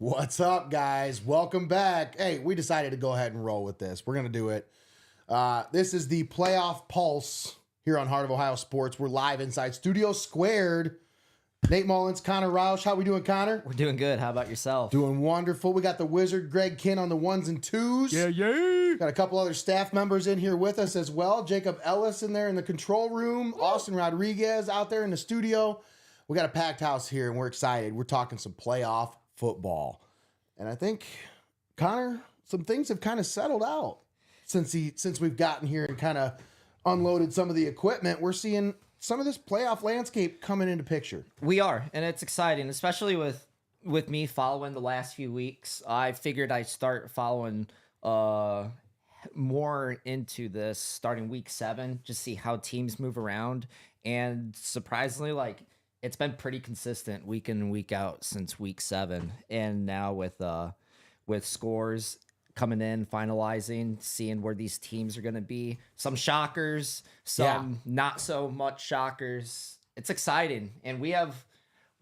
What's up, guys? Welcome back. Hey, we decided to go ahead and roll with this. We're going to do it. This is the Playoff Pulse here on Heart of Ohio Sports. We're live inside Studio Squared. Nate Mullins, Connor Roush. How we doing, Connor? We're doing good. How about yourself? Doing wonderful. We got the Wizard, Greg Kinn, on the ones and twos. Yeah. Got a couple other staff members in here with us as well. Jacob Ellis in there in the control room. Austin Rodriguez out there in the studio. We got a packed house here, and we're excited. We're talking some playoff football. And I think, Connor, some things have kind of settled out since we've gotten here and kind of unloaded some of the equipment. We're seeing some of this playoff landscape coming into picture. We are, and it's exciting, especially with me following the last few weeks. I figured I'd start following more into this starting week 7, just see how teams move around. And surprisingly, it's been pretty consistent week in and week out since week 7. And now with scores coming in, finalizing, seeing where these teams are going to be. Some shockers, some not so much shockers. It's exciting. And we have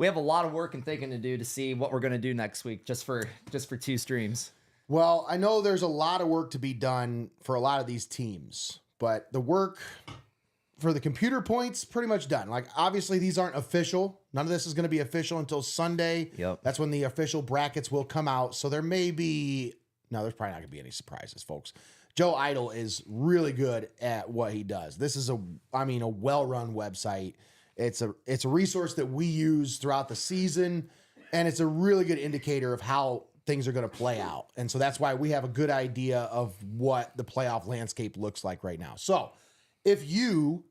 a lot of work and thinking to do to see what we're going to do next week just for 2 streams. Well, I know there's a lot of work to be done for a lot of these teams, but the work for the computer points, pretty much done. Obviously, these aren't official. None of this is going to be official until Sunday. Yep. That's when the official brackets will come out. So there's probably not going to be any surprises, folks. Joe Idle is really good at what he does. This is a well-run website. It's a resource that we use throughout the season, and it's a really good indicator of how things are going to play out. And so that's why we have a good idea of what the playoff landscape looks like right now. So if you,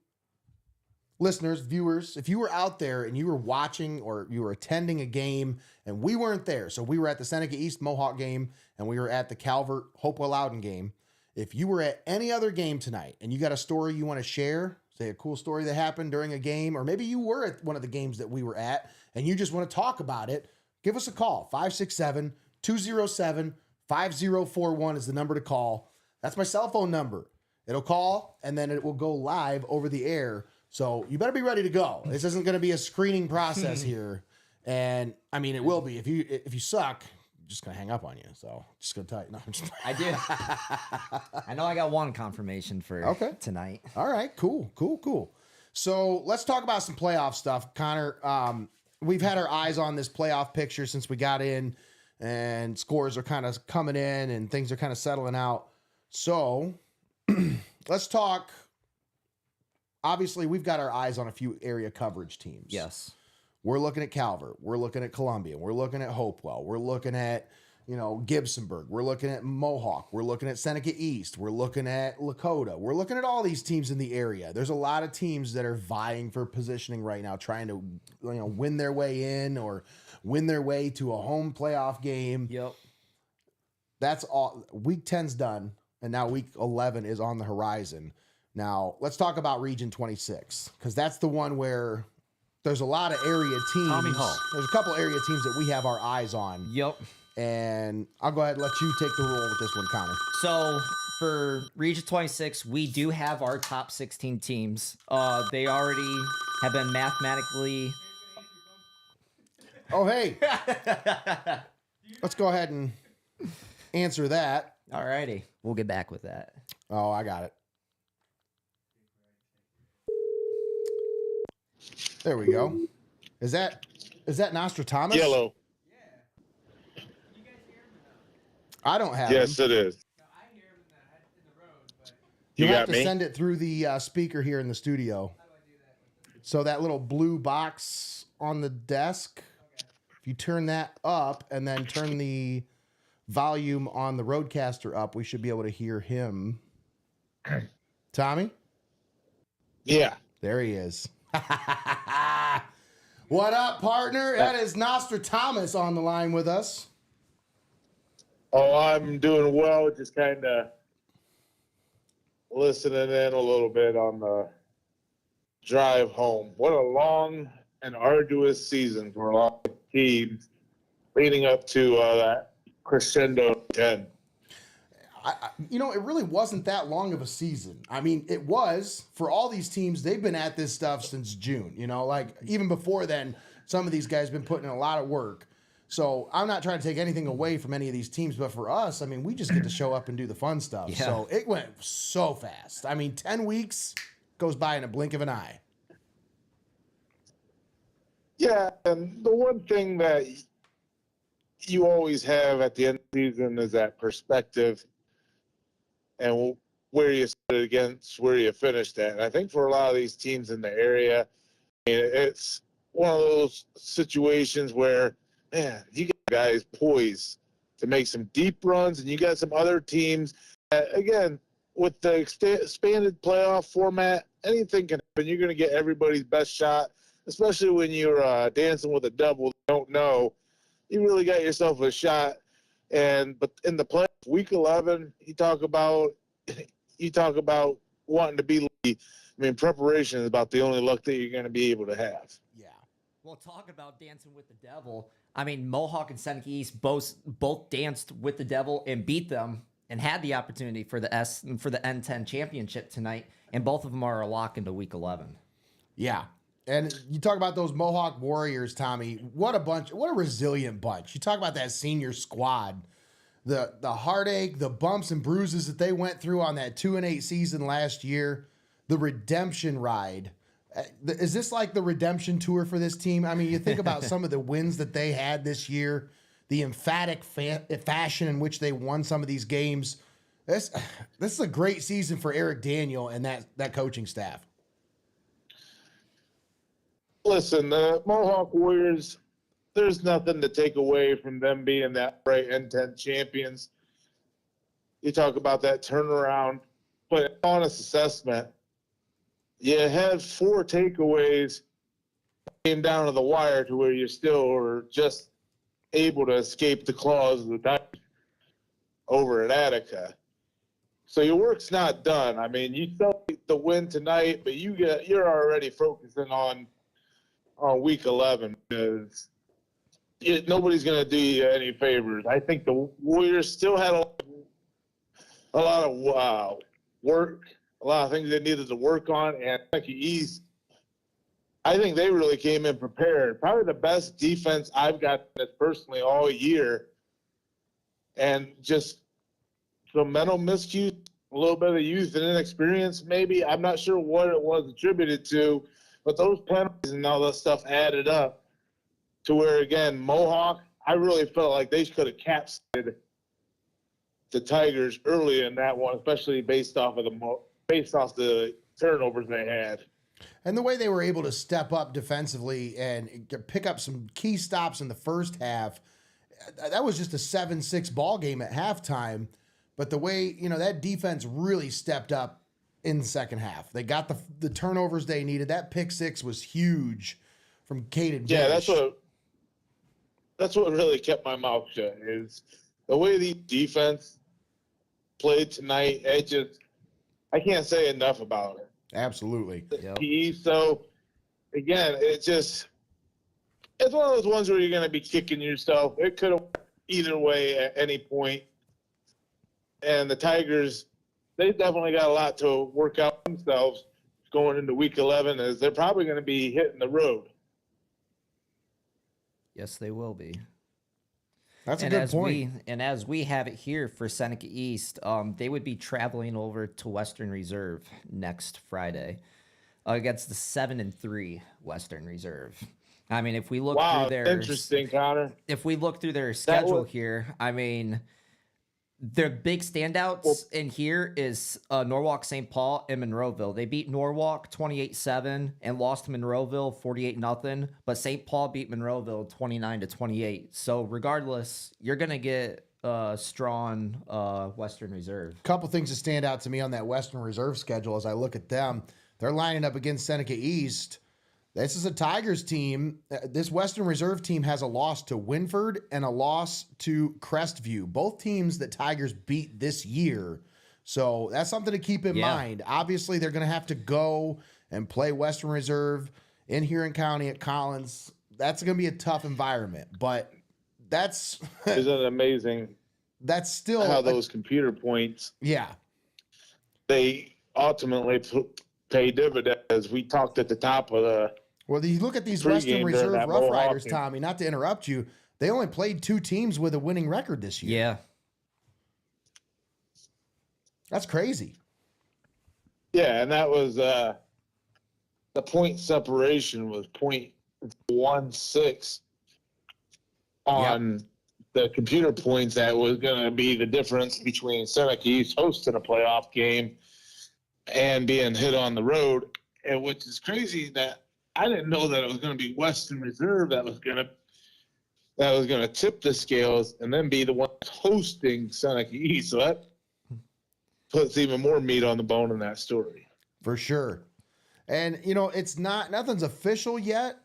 listeners, viewers, if you were out there and you were watching or you were attending a game and we weren't there, so we were at the Seneca East Mohawk game and we were at the Calvert Hopewell Loudon game. If you were at any other game tonight and you got a story you want to share, say a cool story that happened during a game, or maybe you were at one of the games that we were at and you just want to talk about it, give us a call. 567-207-5041 is the number to call. That's my cell phone number. It'll call, and then it will go live over the air. So you better be ready to go. This isn't going to be a screening process here. And, it will be. If you suck, I'm just going to hang up on you. So just going to tell you. No, I'm just I do. I know I got one confirmation for tonight. All right, cool. So let's talk about some playoff stuff. Connor, we've had our eyes on this playoff picture since we got in, and scores are kind of coming in and things are kind of settling out. So let's talk. Obviously, we've got our eyes on a few area coverage teams. Yes. We're looking at Calvert. We're looking at Columbia. We're looking at Hopewell. We're looking at, Gibsonburg. We're looking at Mohawk. We're looking at Seneca East. We're looking at Lakota. We're looking at all these teams in the area. There's a lot of teams that are vying for positioning right now, trying to, win their way in or win their way to a home playoff game. Yep. That's all. Week 10's done, and now week 11 is on the horizon. Now, let's talk about Region 26, because that's the one where there's a lot of area teams. Tommy Hall. There's a couple area teams that we have our eyes on. Yep. And I'll go ahead and let you take the role with this one, Connor. So for Region 26, we do have our top 16 teams. They already have been mathematically. Oh, hey. Let's go ahead and answer that. All righty. We'll get back with that. Oh, I got it. There we go. Is that Nostradamus? Yellow. I don't have Yes, him. it is. You have got to me? send it through the speaker here in the studio. So that little blue box on the desk, if you turn that up and then turn the volume on the Roadcaster up, we should be able to hear him. Tommy? Yeah. There he is. What up, partner? That is Nostradamus on the line with us. Oh, I'm doing well. Just kind of listening in a little bit on the drive home. What a long and arduous season for a lot of teams leading up to that crescendo 10. It really wasn't that long of a season. It was for all these teams. They've been at this stuff since June, even before then, some of these guys been putting in a lot of work. So I'm not trying to take anything away from any of these teams, but for us, I mean, we just get to show up and do the fun stuff. Yeah. So it went so fast. I mean, 10 weeks goes by in a blink of an eye. Yeah, and the one thing that you always have at the end of the season is that perspective and where you started against where you finished at. And I think for a lot of these teams in the area, it's one of those situations where, man, you got guys poised to make some deep runs, and you got some other teams that, again, with the expanded playoff format, anything can happen. You're going to get everybody's best shot, especially when you're dancing with a double. Don't know. You really got yourself a shot. But in the playoff, week 11, you talk about wanting to be lucky. I mean, preparation is about the only luck that you're going to be able to have. Yeah. Well, talk about dancing with the devil. I mean, Mohawk and Seneca East both danced with the devil and beat them and had the opportunity for the N10 championship tonight, and both of them are a lock into week 11. Yeah. And you talk about those Mohawk Warriors, Tommy. What a resilient bunch. You talk about that senior squad. The heartache, the bumps and bruises that they went through on that 2-8 season last year, the redemption ride. Is this like the redemption tour for this team? I mean, you think about some of the wins that they had this year, the emphatic fashion in which they won some of these games. This is a great season for Eric Daniel and that coaching staff. Listen, the Mohawk Warriors, there's nothing to take away from them being that right N10 champions. You talk about that turnaround, but honest assessment, you had 4 takeaways, came down to the wire to where you still were just able to escape the claws of the Tigers over at Attica. So your work's not done. I mean, you celebrate the win tonight, but you're already focusing on week 11 because nobody's going to do you any favors. I think the Warriors still had a lot of work, a lot of things they needed to work on, and Kentucky East, I think they really came in prepared. Probably the best defense I've got personally all year, and just some mental miscues, a little bit of youth and inexperience maybe. I'm not sure what it was attributed to, but those penalties and all that stuff added up to where, again, Mohawk, I really felt like they could have captured the Tigers early in that one, especially based off the turnovers they had. And the way they were able to step up defensively and pick up some key stops in the first half, that was just a 7-6 ball game at halftime. But the way, that defense really stepped up in the second half. They got the turnovers they needed. That pick 6 was huge from Caden. Yeah, that's what really kept my mouth shut is the way the defense played tonight. I can't say enough about it. Absolutely. Yep. So again, it's one of those ones where you're going to be kicking yourself. It could have either way at any point. And the Tigers, they definitely got a lot to work out themselves going into week 11 as they're probably going to be hitting the road. Yes, they will be. That's a good point. As we have it here for Seneca East, they would be traveling over to Western Reserve next Friday against the 7-3 Western Reserve. I mean, if we look through their interesting, Connor. If we look through their schedule here, I mean, their big standouts in here is Norwalk, St. Paul, and Monroeville. They beat Norwalk 28-7 and lost to Monroeville 48-0, but St. Paul beat Monroeville 29-28. So regardless, you're going to get strong Western Reserve. A couple things that stand out to me on that Western Reserve schedule as I look at them. They're lining up against Seneca East. This is a Tigers team. This Western Reserve team has a loss to Winford and a loss to Crestview, both teams that Tigers beat this year. So that's something to keep in mind. Obviously, they're going to have to go and play Western Reserve in Huron County at Collins. That's going to be a tough environment, but that's isn't it amazing. That's still how those computer points. Yeah, they ultimately pay dividends. We talked at the top of the. Well, you look at these Western Reserve Rough Riders, Tommy, not to interrupt you, They only played 2 teams with a winning record this year. Yeah. That's crazy. Yeah, and that was the point separation was 0.16 on the computer points. That was going to be the difference between Seneca East hosting a playoff game and being hit on the road, and which is crazy that I didn't know that it was going to be Western Reserve that was going to tip the scales and then be the one hosting Seneca East. So that puts even more meat on the bone in that story. For sure. And, it's nothing's official yet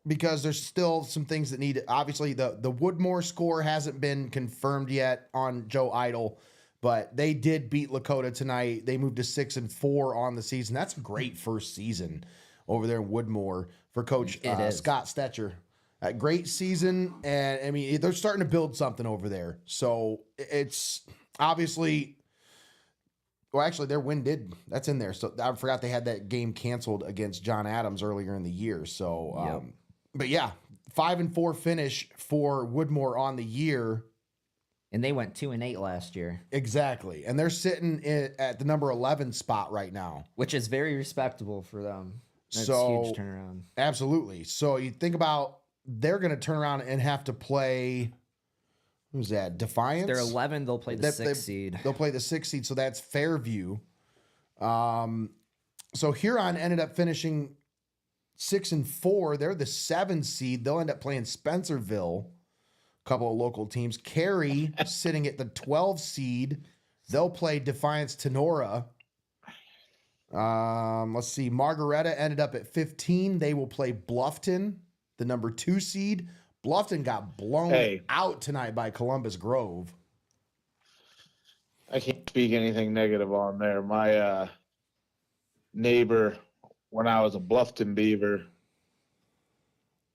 because there's still some things that need, obviously the Woodmore score hasn't been confirmed yet on Joe Idle, but they did beat Lakota tonight. They moved to 6-4 on the season. That's a great first season over there in Woodmore for Coach Scott Stetcher. A great season. And I mean, they're starting to build something over there. So it's obviously, well, actually, their win that's in there. So I forgot they had that game canceled against John Adams earlier in the year. So, but yeah, 5-4 finish for Woodmore on the year. And they went 2-8 last year. Exactly. And they're sitting at the number 11 spot right now, which is very respectable for them. That's so huge turnaround. Absolutely. So you think about, they're going to turn around and have to play, who's that? Defiance. They're 11. They'll play the 6th seed. They'll play the 6th seed. So that's Fairview. So Huron ended up finishing 6-4. They're the 7th seed. They'll end up playing Spencerville, a couple of local teams. Cary sitting at the 12th seed. They'll play Defiance Tenora. Let's see. Margaretta ended up at 15. They will play Bluffton, the number 2 seed. Bluffton got blown out tonight by Columbus Grove. I can't speak anything negative on there. My neighbor, when I was a Bluffton Beaver,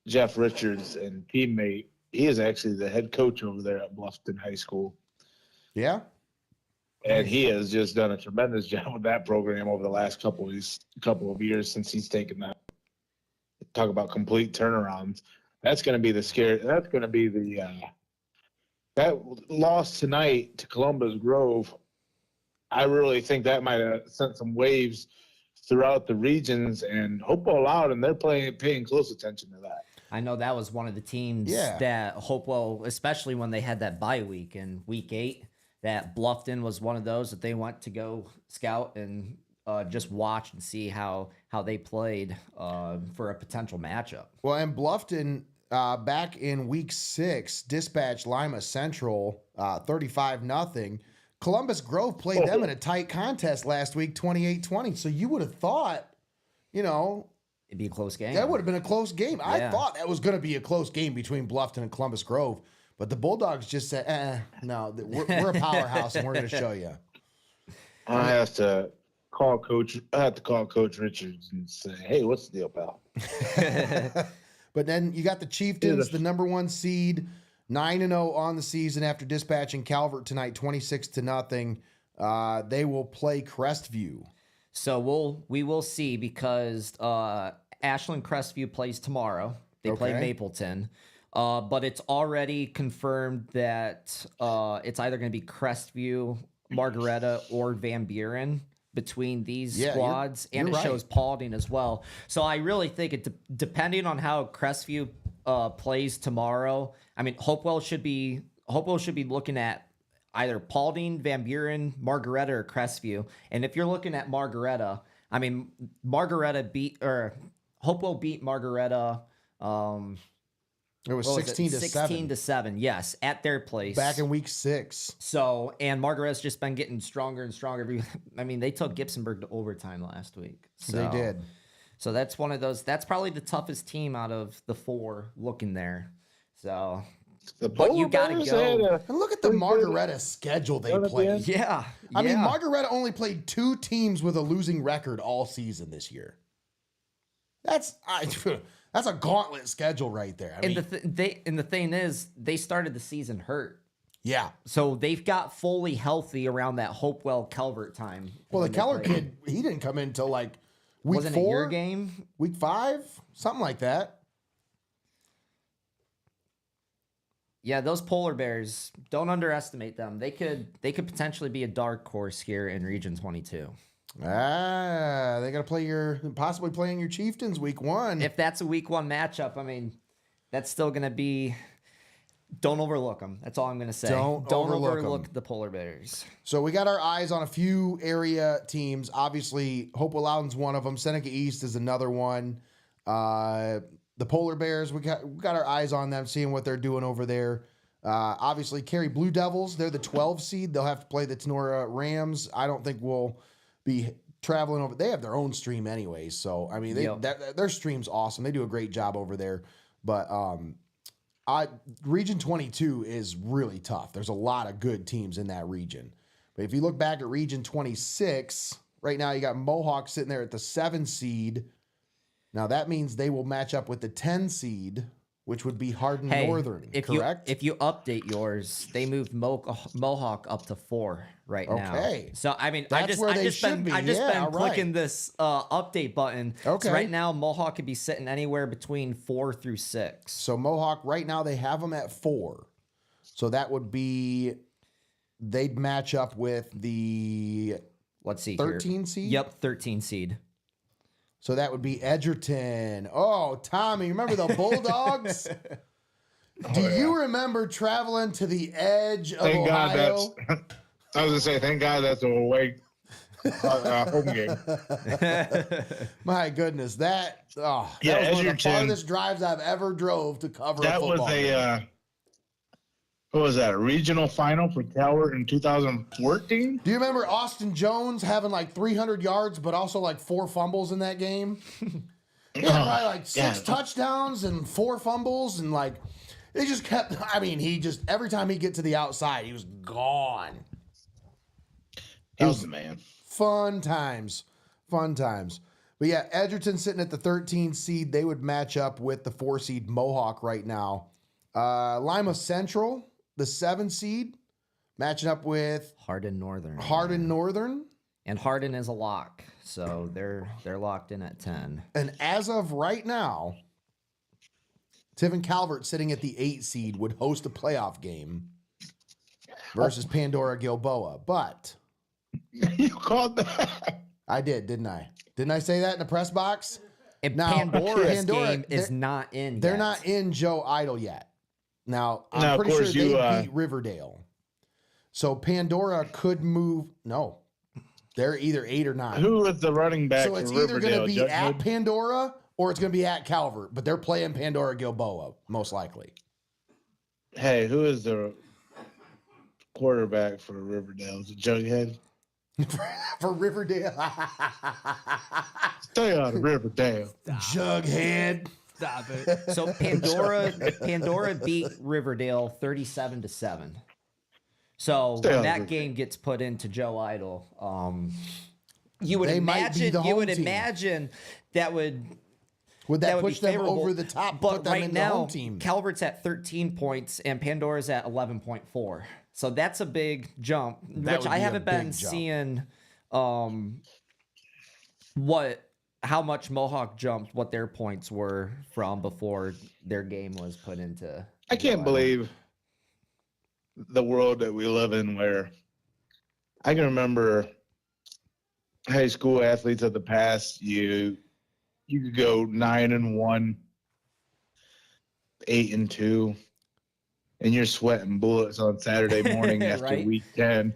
Jeff Richards, and teammate, he is actually the head coach over there at Bluffton High School. Yeah? And he has just done a tremendous job with that program over the last couple of years since he's taken that. Talk about complete turnarounds. That's going to be the scare. That's going to be the that loss tonight to Columbus Grove. I really think that might have sent some waves throughout the regions, and Hopewell Loud, and they're paying close attention to that. I know that was one of the teams that Hopewell, especially when they had that bye week in week 8, that Bluffton was one of those that they went to go scout and just watch and see how they played for a potential matchup. Well, and Bluffton, back in week 6, dispatched Lima Central 35-0. Columbus Grove played them in a tight contest last week, 28-20. So you would have thought, it'd be a close game. That would have been a close game. Yeah. I thought that was going to be a close game between Bluffton and Columbus Grove. But the Bulldogs just said, no, we're a powerhouse and we're going to show you. I have to call Coach Richards and say, hey, what's the deal, pal? But then you got the Chieftains, the number 1 seed, 9-0 on the season after dispatching Calvert tonight, 26-0. They will play Crestview. So we will see because Ashland Crestview plays tomorrow. They play Mapleton. But it's already confirmed that it's either going to be Crestview, Margaretta, or Van Buren between these squads, and it shows Paulding as well. So I really think depending on how Crestview plays tomorrow, I mean, Hopewell should be looking at either Paulding, Van Buren, Margaretta, or Crestview. And if you're looking at Margaretta, I mean, Hopewell beat Margaretta. It was 16-7. Yes, at their place. Back in week 6. So, and Margaret's just been getting stronger and stronger. I mean, they took Gibsonburg to overtime last week. So, they did. So that's one of those. That's probably the toughest team out of the 4 looking there. So, but you got to go. And look at the Margaretta schedule they played. Yeah. I mean, Margaretta only played 2 teams with a losing record all season this year. That's a gauntlet schedule right there. I mean, the thing is, they started the season hurt. Yeah. So they've got fully healthy around that Hopewell Calvert time. Well, the Keller kid, he didn't come in until like week 4. Wasn't it your game? Week 5? Something like that. Yeah, those polar bears, don't underestimate them. They could potentially be a dark horse here in Region 22. They got to possibly playing your Chieftains week 1. If that's a week 1 matchup, I mean, that's still going to be. Don't overlook them. That's all I'm going to say. Don't overlook the polar bears. So we got our eyes on a few area teams. Obviously, Hopewell Loudon's one of them. Seneca East is another one. The polar bears, we got our eyes on them, seeing what they're doing over there. Obviously, Cary Blue Devils, they're the 12 seed. They'll have to play the Tenora Rams. I don't think we'll be traveling over. They have their own stream anyways. So, I mean, their stream's awesome. They do a great job over there. But Region 22 is really tough. There's a lot of good teams in that region. But if you look back at Region 26, right now you got Mohawk sitting there at the 7 seed. Now that means they will match up with the 10 seed, which would be Hardin Northern, correct? If you update yours, they moved Mohawk up to 4 now. Okay. So I mean, I've just been clicking this update button. Okay. So right now, Mohawk could be sitting anywhere between 4 through 6. So Mohawk right now they have them at 4. So that would be they'd match up with the 13 seed. Yep, 13 seed. So that would be Edgerton. Oh, Tommy, remember the Bulldogs? Do you remember traveling to the edge of Ohio? I was going to say, thank God that's a away home game. My goodness, that was Edgerton, one of the farthest drives I've ever drove to cover a football game. What was that, a regional final for Calvert in 2014? Do you remember Austin Jones having like 300 yards, but also like 4 fumbles in that game? He had probably like 6 touchdowns and 4 fumbles, and like it just kept. I mean, every time he get to the outside, he was gone. He was the man. Fun times. But yeah, Edgerton sitting at the 13 seed. They would match up with the 4 seed Mohawk right now. Lima Central, the 7 seed, matching up with Hardin Northern. And Hardin is a lock, so they're locked in at 10. And as of right now, Tiffin Calvert sitting at the 8 seed would host a playoff game versus Pandora Gilboa. But you called that. I did, didn't I? Didn't I say that in the press box? Now, Pandora's game is not in. They're yet. not in Joe Idle yet. Now, I'm pretty sure they beat Riverdale. So Pandora could move. No, they're either 8 or 9. Who is the running back? So it's either going to be at Pandora or it's going to be at Calvert, but they're playing Pandora Gilboa most likely. Hey, who is the quarterback for Riverdale? Is it Jughead? For Riverdale. Stay out of Riverdale. Jughead. Stop it. So Pandora beat Riverdale 37-7. So when that game gets put into Joe Idle, you would imagine that would push them over the top? But right now, the home team? Calvert's at 13 points and Pandora's at 11.4. So that's a big jump, which I haven't been seeing. How much Mohawk jumped, what their points were from before their game was put into. I can't believe the world that we live in, where I can remember high school athletes of the past. You could go 9-1, 8-2, and you're sweating bullets on Saturday morning after right? week 10,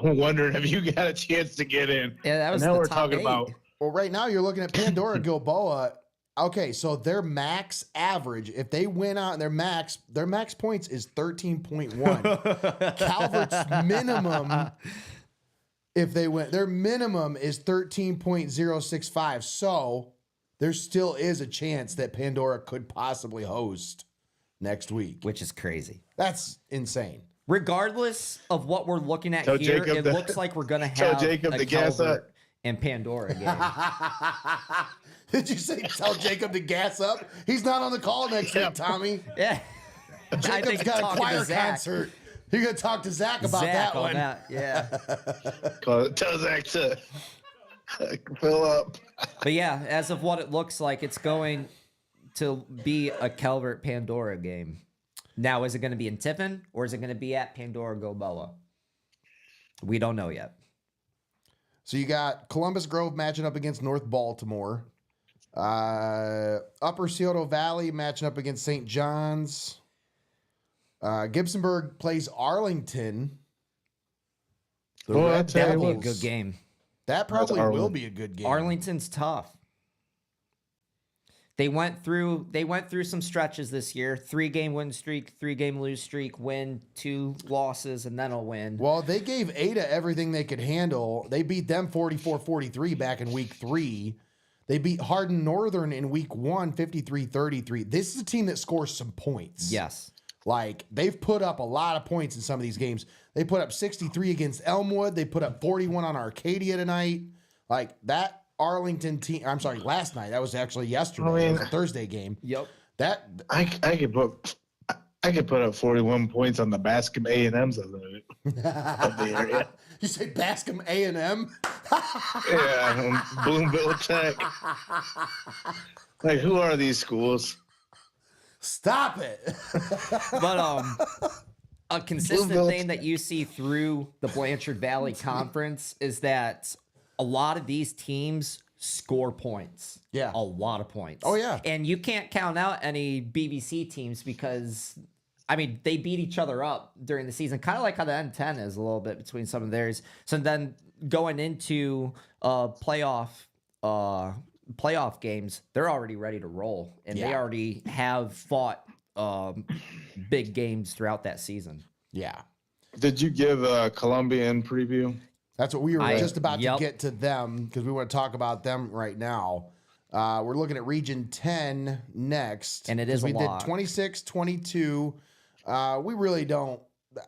wondering if you got a chance to get in. Yeah, that was and now the we're top talking 8. about. Well, right now you're looking at Pandora Gilboa. Okay, so their max average, if they win out and their max points is 13.1. Calvert's minimum, if they win, their minimum is 13.065. So there still is a chance that Pandora could possibly host next week, which is crazy. That's insane. Regardless of what we're looking at here, it looks like we're going to have Jacob a Calvert and Pandora game. Did you say tell Jacob to gas up? He's not on the call next week, Tommy. Yeah. Jacob's got a choir concert. You're going to talk to Zach about that one. Yeah. Tell Zach to fill up. But yeah, as of what it looks like, it's going to be a Calvert Pandora game. Now, is it going to be in Tiffin or is it going to be at Pandora Gilboa? We don't know yet. So you got Columbus Grove matching up against North Baltimore. Upper Scioto Valley matching up against St. John's. Gibsonburg plays Arlington. That'll be a good game. That probably will be a good game. Arlington's tough. They went through some stretches this year. 3-game win streak, 3-game lose streak, win, 2 losses, and then a win. Well, they gave Ada everything they could handle. They beat them 44-43 back in week 3. They beat Hardin Northern in week 1, 53-33. This is a team that scores some points. Yes. Like, they've put up a lot of points in some of these games. They put up 63 against Elmwood. They put up 41 on Arcadia tonight. Like, that Arlington team, I'm sorry, last night. That was actually yesterday. It was a Thursday game. Yep. That I could put up 41 points on the Bascom A&Ms of the area. You say Bascom A&M? Yeah, Boonville Tech. Like, who are these schools? Stop it. But a consistent thing that you see through the Blanchard Valley Conference is that a lot of these teams score points. Yeah. A lot of points. Oh, yeah. And you can't count out any BBC teams because, I mean, they beat each other up during the season, kind of like how the N10 is a little bit between some of theirs. So then going into playoff games, they're already ready to roll, and they already have fought big games throughout that season. Yeah. Did you give a Columbian preview? That's what we were just about to get to them because we want to talk about them right now. We're looking at Region 10 next. And it is we did 26, 22. We really don't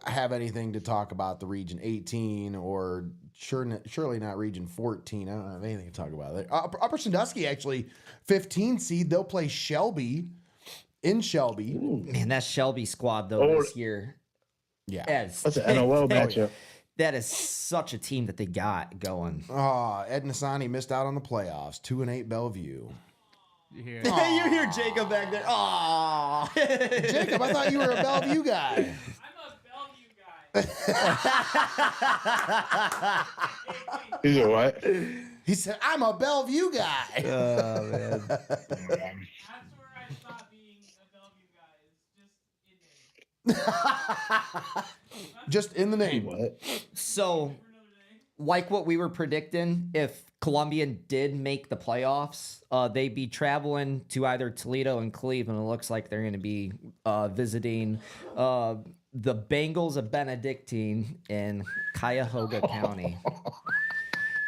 have anything to talk about the Region 18 or surely not Region 14. I don't have anything to talk about there. Upper Sandusky, actually, 15 seed. They'll play Shelby in Shelby. Ooh. Man, that Shelby squad, though, this year. Yeah. That's an NOL matchup. That is such a team that they got going. Oh, Ed Nasani missed out on the playoffs. 2-8 Bellevue. You hear Jacob back there. Oh, Jacob, I thought you were a Bellevue guy. I'm a Bellevue guy. He's a what? He said, I'm a Bellevue guy. Oh, man. That's where I stopped being a Bellevue guy. Is just in the name. Just in the name. What? So, like what we were predicting, if Columbian did make the playoffs, they'd be traveling to either Toledo and Cleveland. It looks like they're going to be visiting the Bengals of Benedictine in Cuyahoga County.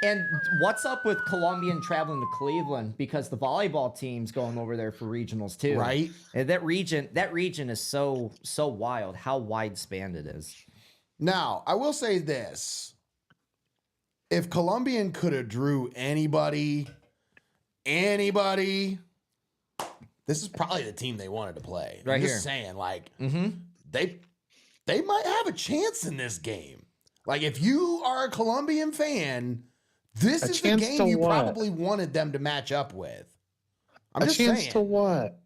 And what's up with Columbian traveling to Cleveland? Because the volleyball team's going over there for regionals too, Right? And that region is so wild. How widespan it is. Now, I will say this. If Columbian could have drew anybody, this is probably the team they wanted to play. Right I'm here. just saying, like, they might have a chance in this game. Like, if you are a Columbian fan, this is the game you probably wanted them to match up with. I'm just saying. A chance to what?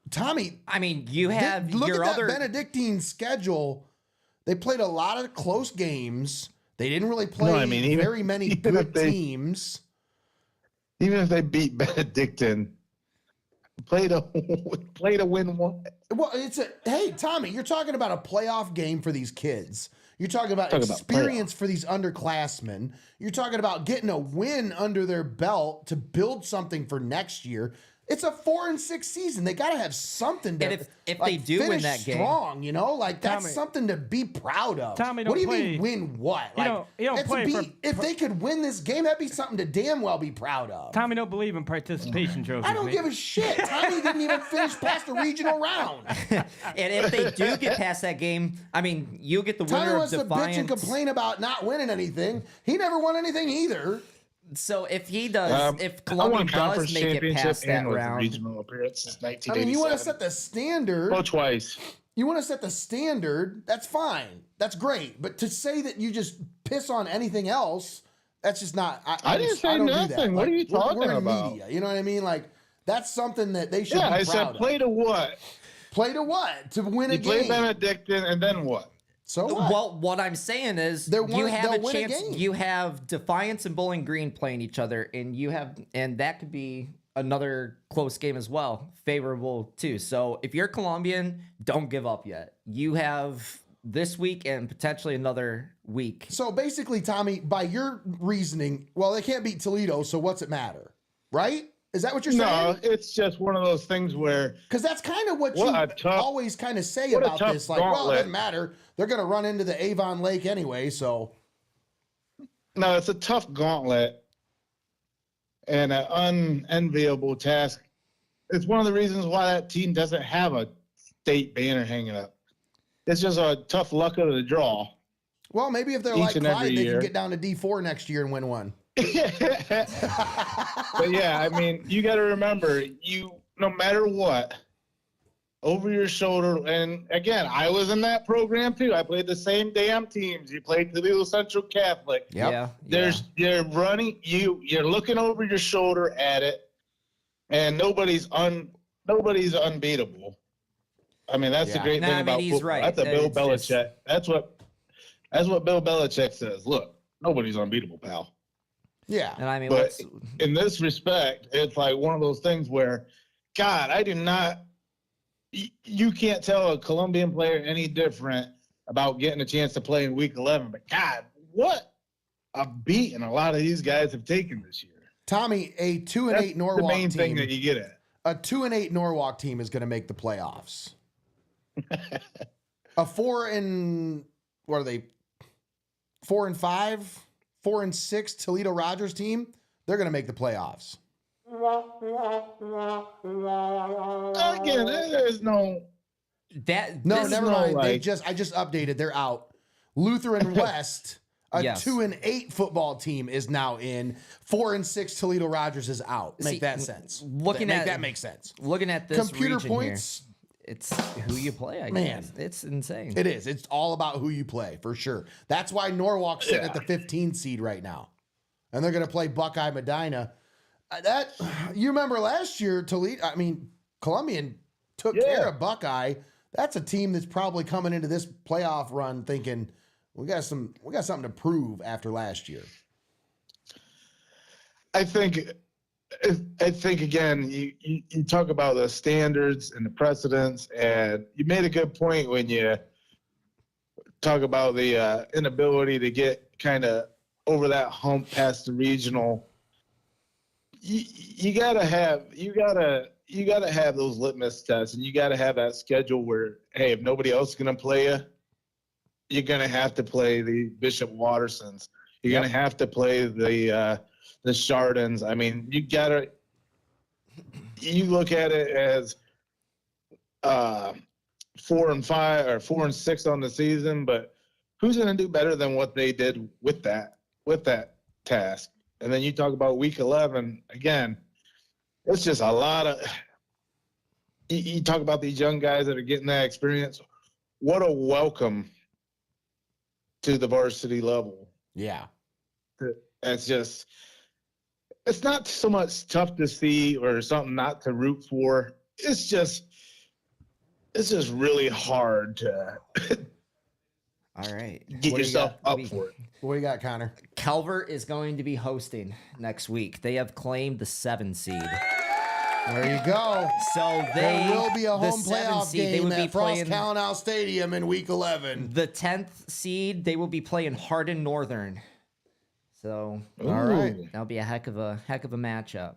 Tommy, I mean, you have look your at other that Benedictine schedule. They played a lot of close games. They didn't really play very many good teams. Even if they beat Benedictine, play to win one. Well, hey, Tommy, you're talking about a playoff game for these kids. You're talking about experience for these underclassmen. You're talking about getting a win under their belt to build something for next year. It's a 4-6 season. They got to have something to. And if they do win that game, strong, you know, like that's Tommy, something to be proud of. Tommy, what do you play, mean win what? You Like, don't play if they could win this game, that'd be something to damn well be proud of. Tommy don't believe in participation trophies. I don't give a shit. Tommy didn't even finish past the regional round. And if they do get past that game, I mean, you get the winner Tommy of wants to Defiance. bitch and complain about not winning anything. He never won anything either. So if he does, if Columbia does make it past that round, regional appearance since 1987. I mean, you want to set the standard. Well, twice. You want to set the standard. That's fine. That's great. But to say that you just piss on anything else, that's just not. I didn't say nothing. What are you talking we're in about? media. You know what I mean? Like that's something that they should be proud I of. said play to what? Play to what? To win a You play game. Benedictine, and then what? So what? Well, what I'm saying is They'll you have a win a chance. game. You have Defiance and Bowling Green playing each other, and that could be another close game as well, favorable too. So if you're Colombian, don't give up yet. You have this week and potentially another week. So basically, Tommy, by your reasoning, well, they can't beat Toledo, so what's it matter? Right? Is that what you're No, saying? it's just one of those things where Because that's kind of what What you a tough- always kind of say what a about tough this. Like, well, it gauntlet. doesn't matter. They're going to run into the Avon Lake anyway, so. no, it's a tough gauntlet and an unenviable task. It's one of the reasons why that team doesn't have a state banner hanging up. It's just a tough luck of the draw. Well, maybe if they're Each like and every Clyde, they year. can get down to D4 next year and win one. But yeah, I mean, you got to remember, no matter what, over your shoulder. And again, I was in that program too. I played the same damn teams. You played Toledo Central Catholic. Yeah. You're running. You're looking over your shoulder at it, and nobody's unbeatable. I mean, that's the Yeah. great No, thing I mean, about he's football. right. That's a Bill It's just- Belichick. That's what Bill Belichick says. Look, nobody's unbeatable, pal. Yeah. And I mean, But in this respect, it's like one of those things where, God, I do not. You can't tell a Colombian player any different about getting a chance to play in Week 11. But God, what a beating a lot of these guys have taken this year. Tommy, a 2-8 That's Norwalk the main thing team. that you get at. A 2-8 Norwalk team is going to make the playoffs. A 4-5, 4-6 Toledo Rogers team, they're going to make the playoffs. Again, there's no. No, this- never no, mind. like- I just updated. They're out. Lutheran West, a Yes. 2-8 football team is now in. 4-6 Toledo Rogers is out. Make See, that sense. looking make at- that make sense. Looking at this Computer region points. here, it's who you play. I Man. guess it's insane. It is. It's all about who you play for sure. That's why Norwalk's sitting at the 15 seed right now, and they're going to play Buckeye Medina. That you remember last year, Toledo. I mean, Columbian took care of Buckeye. That's a team that's probably coming into this playoff run thinking we got something to prove after last year. I think again, you talk about the standards and the precedents, and you made a good point when you talk about the inability to get kind of over that hump past the regional. You gotta have those litmus tests, and you gotta have that schedule where, hey, if nobody else is gonna play you, you're gonna have to play the Bishop Wattersons. You're gonna have to play the Chardons. I mean, you look at it as 4-5 or 4-6 on the season, but who's going to do better than what they did with that task? And then you talk about Week 11 again. It's just a lot of. You talk about these young guys that are getting that experience. What a welcome to the varsity level. Yeah. It's not so much tough to see or something not to root for. It's just really hard to All right. get What do you yourself got? up for it. What do you got, Connor? Calvert is going to be hosting next week. They have claimed the 7 seed. There you go. So There will be a the home 7 playoff seed, they game would be at Frost playing Callinow Stadium in Week 11. the 10th seed. They will be playing Hardin Northern. So All right. that'll be a heck of a matchup.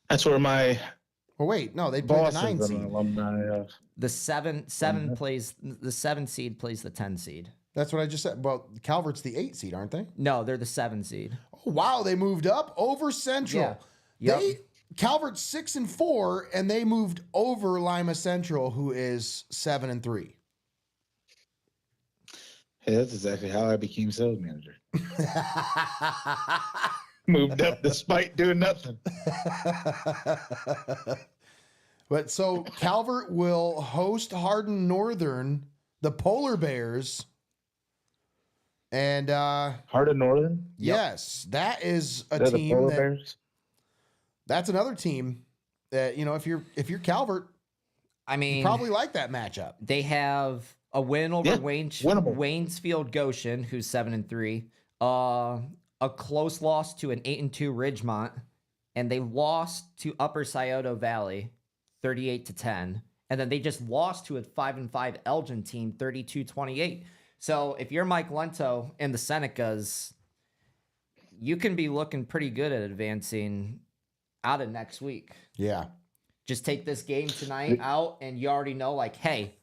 That's where my Well, wait, no, they played the 9 Boston's seed. an alumni of. The 7 plays the 7 seed plays the 10 seed. That's what I just said. Well, Calvert's the 8 seed, aren't they? No, they're the 7 seed. Oh, wow, they moved up over Central. Yeah. Yep. Calvert's 6-4, and they moved over Lima Central, who is 7-3. Hey, that's exactly how I became sales manager. Moved up despite doing nothing. But so Calvert will host Hardin Northern, the Polar Bears, and Heart of Northern? yes, that is a They're the team Polar that, Bears? that's another team that if you're Calvert, I mean, Probably like that matchup. they have a win over winnable. Waynesfield Goshen, who's 7-3. A close loss to an 8-2 Ridgemont, and they lost to Upper Scioto Valley, 38-10. And then they just lost to a 5-5 Elgin team, 32-28. So if you're Mike Lento and the Senecas, you can be looking pretty good at advancing out of next week. Yeah. Just take this game tonight out, and you already know, like, hey,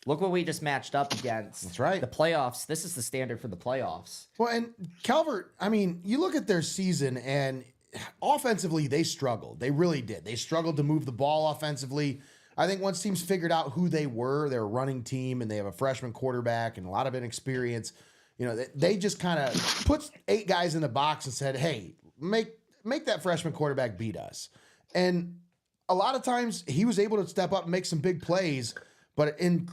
look what we just matched up against. That's right. The playoffs. This is the standard for the playoffs. Well, and Calvert, I mean, you look at their season, and offensively, they struggled. They really did. They struggled to move the ball offensively. I think once teams figured out who they were, they're a running team, and they have a freshman quarterback and a lot of inexperience. You know, they just kind of put 8 guys in the box and said, hey, make that freshman quarterback beat us. And a lot of times he was able to step up and make some big plays, but in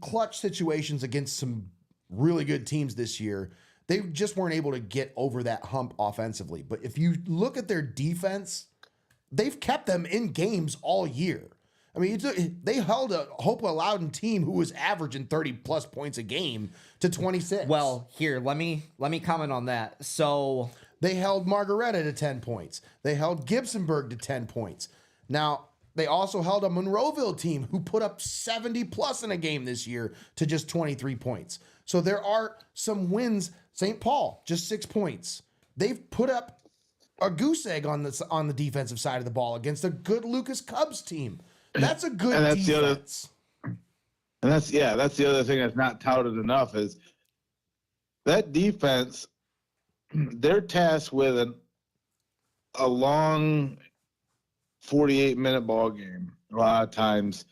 clutch situations against some really good teams this year, they just weren't able to get over that hump offensively. But if you look at their defense, they've kept them in games all year. I mean, they held a Hopewell Loudon team who was averaging 30-plus points a game to 26. Well, here, let me comment on that. So they held Margaretta to 10 points. They held Gibsonburg to 10 points. Now, they also held a Monroeville team who put up 70-plus in a game this year to just 23 points. So there are some wins. St. Paul, just 6 points. They've put up a goose egg on the defensive side of the ball against a good Lucas Cubs team. That's a good defense. That's the other thing that's not touted enough is that defense, they're tasked with a long 48-minute ball game a lot of times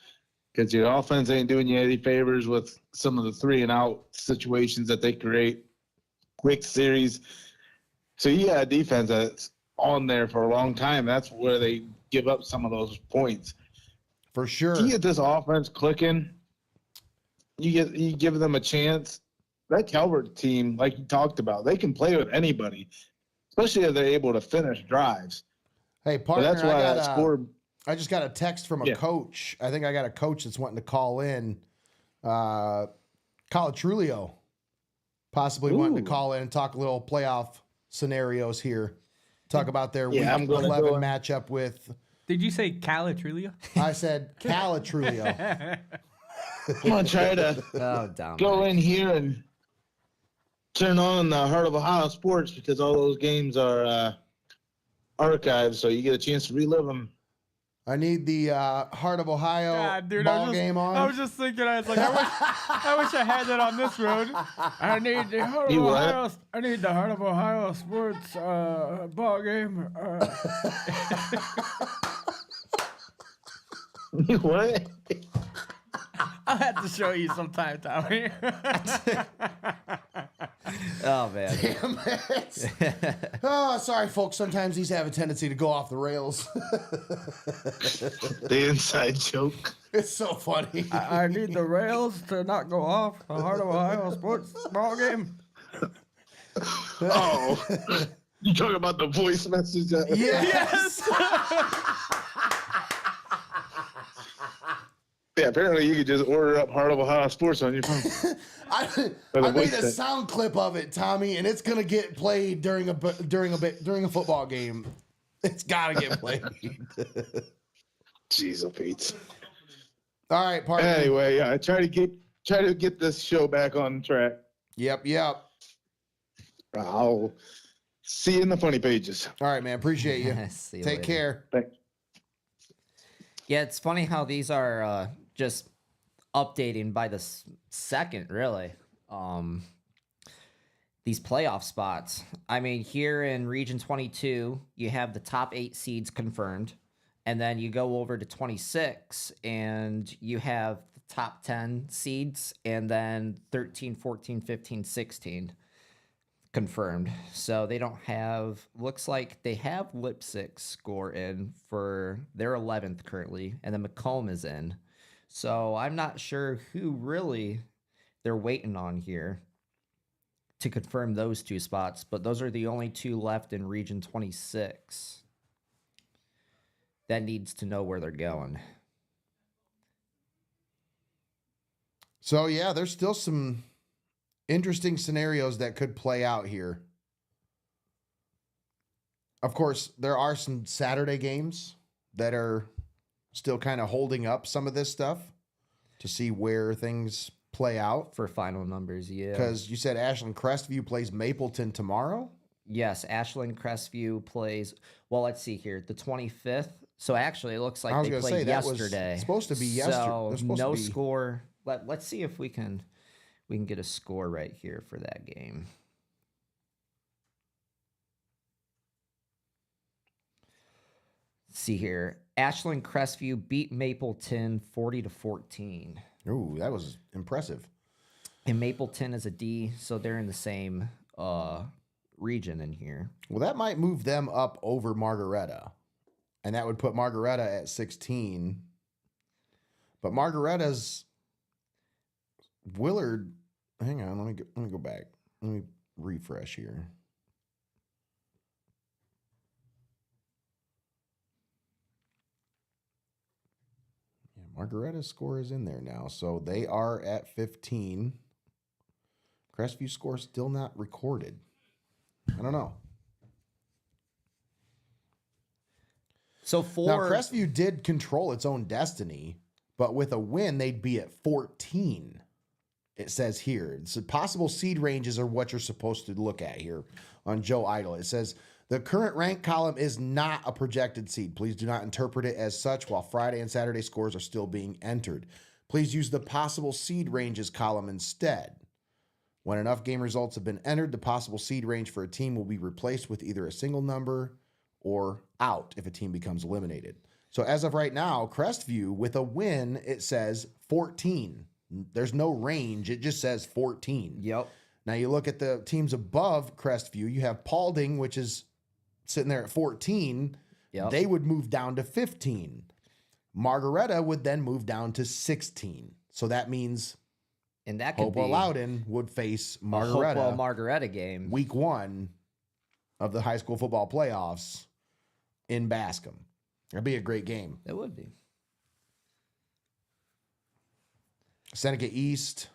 because your offense ain't doing you any favors with some of the 3-and-out situations that they create, quick series. So you got a defense that's on there for a long time. That's where they give up some of those points. For sure. You get this offense clicking, you give them a chance. That Calvert team, like you talked about, they can play with anybody, especially if they're able to finish drives. Hey, partner, But that's why I just got a text from a coach. I think I got a coach that's wanting to call in. Calatrulio possibly wanting to call in and talk a little playoff scenarios here. Talk about their week 11 matchup with... Did you say Calatrulio? I said Calatrulio. I'm going to try to go in here and turn on the Heart of Ohio Sports because all those games are archived, so you get a chance to relive them. I need the Heart of Ohio ball game on. I was just thinking, I was like, I wish I had that on this road. I need the Heart of Ohio. I need the Heart of Ohio Sports ball game. What? I'll have to show you sometime, Tommy. Oh, man. Damn it. Oh, sorry, folks. Sometimes these have a tendency to go off the rails. The inside joke. It's so funny. I need the rails to not go off. The Heart of Ohio Sports ball game. Oh. You talking about the voice message? Yes. Yeah, apparently you could just order up Heart of Ohio Sports on your phone. I made a sound clip of it, Tommy, and it's gonna get played during a football game. It's gotta get played. Jeez, Pete. All right, partner. Anyway, yeah, I try to get this show back on track. Yep. I'll see you in the funny pages. All right, man. Appreciate you. See you Take later. care. Thanks. Yeah, it's funny how these are just updating by the second, really. These playoff spots. I mean, here in Region 22, you have the top 8 seeds confirmed. And then you go over to 26, and you have the top 10 seeds, and then 13, 14, 15, 16 confirmed. So they don't have, looks like they have Lipsick score in for their 11th currently, and then Macomb is in. So I'm not sure who really they're waiting on here to confirm those 2 spots, but those are the only 2 left in Region 26 that needs to know where they're going. So, yeah, there's still some interesting scenarios that could play out here. Of course, there are some Saturday games that are still kind of holding up some of this stuff to see where things play out. For final numbers, yeah. Because you said Ashland Crestview plays Mapleton tomorrow? Yes, Ashland Crestview plays, well, let's see here, the 25th. So actually, it looks like they played yesterday. Was supposed to be yesterday. So no score. Let's see if we can get a score right here for that game. Let's see here, Ashland Crestview beat Mapleton 40-14. Ooh, that was impressive. And Mapleton is a D, so they're in the same region in here. Well, that might move them up over Margaretta. And that would put Margaretta at 16. But Margaretta's Willard, hang on, let me go back. Let me refresh here. Yeah, Margaretta's score is in there now. So they are at 15. Crestview score still not recorded. I don't know. So now, Crestview did control its own destiny, but with a win, they'd be at 14. It says here. So possible seed ranges are what you're supposed to look at here on Joe Idle. It says the current rank column is not a projected seed. Please do not interpret it as such while Friday and Saturday scores are still being entered. Please use the possible seed ranges column instead. When enough game results have been entered, the possible seed range for a team will be replaced with either a single number or out if a team becomes eliminated. So as of right now, Crestview, with a win, it says 14. There's no range. It just says 14. Yep. Now you look at the teams above Crestview. You have Paulding, which is sitting there at 14. Yep. They would move down to 15. Margaretta would then move down to 16. So that means and that could Hopewell be Loudon would face Margaretta. Hopewell Margaretta game. Week 1 of the high school football playoffs in Bascom. That'd be a great game. It would be. Seneca East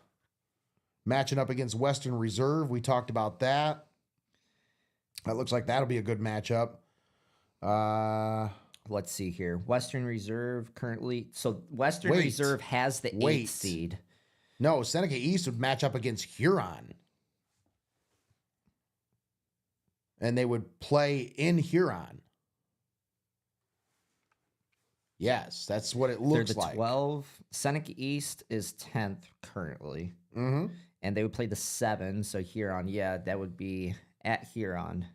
matching up against Western Reserve. We talked about that. That looks like that'll be a good matchup. Let's see here. Western Reserve currently. So Western Reserve has the 8th seed. No, Seneca East would match up against Huron. And they would play in Huron. Yes, that's what it looks like. 12. Seneca East is 10th currently. Mm-hmm. And they would play the 7. So Huron, yeah, that would be at Huron.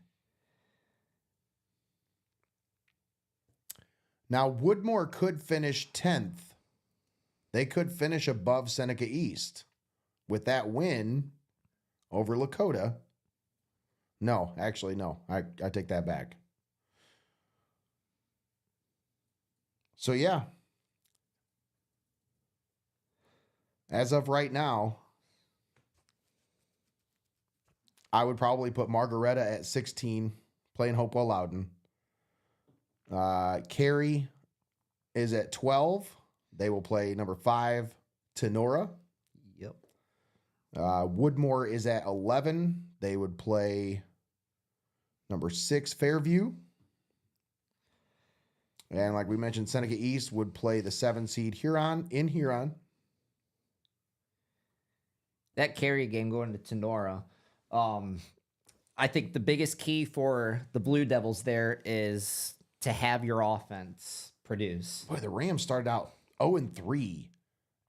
Now, Woodmore could finish 10th. They could finish above Seneca East with that win over Lakota. No, actually, no. I take that back. So, yeah. As of right now, I would probably put Margaretta at 16, playing Hopewell Loudon. Cary is at 12. They will play number 5, Tenora. Yep. Woodmore is at 11. They would play number 6, Fairview. And like we mentioned, Seneca East would play the 7 seed Huron in Huron. That Cary game going to Tenora. I think the biggest key for the Blue Devils there is to have your offense produce. Boy, the Rams started out 0-3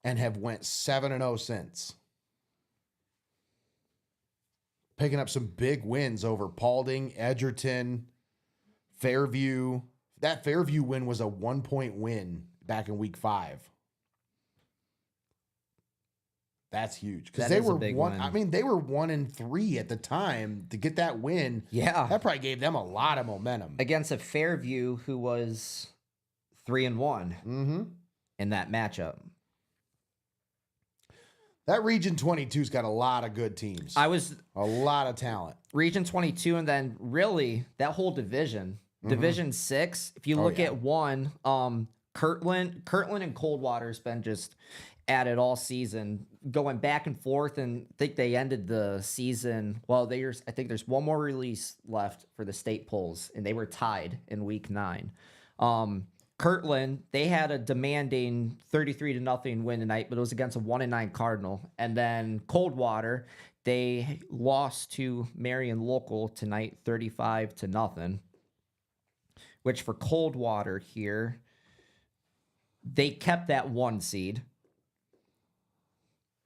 and have went 7-0 since. Picking up some big wins over Paulding, Edgerton, Fairview. That Fairview win was a 1-point win back in week 5. That's huge because they were one. I mean, they were 1-3 at the time to get that win. Yeah, that probably gave them a lot of momentum against a Fairview who was 3-1 in that matchup. That Region 22's got a lot of good teams. A lot of talent. Region 22, and then really that whole division, Division 6. If you look at one, Kirtland and Coldwater's been just at it all season, going back and forth, and I think they ended the season. Well, I think there's one more release left for the state polls, and they were tied in week 9. Kirtland, they had a demanding 33-0 win tonight, but it was against a 1-9 Cardinal. And then Coldwater, they lost to Marion Local tonight, 35-0. Which for Coldwater here, they kept that 1 seed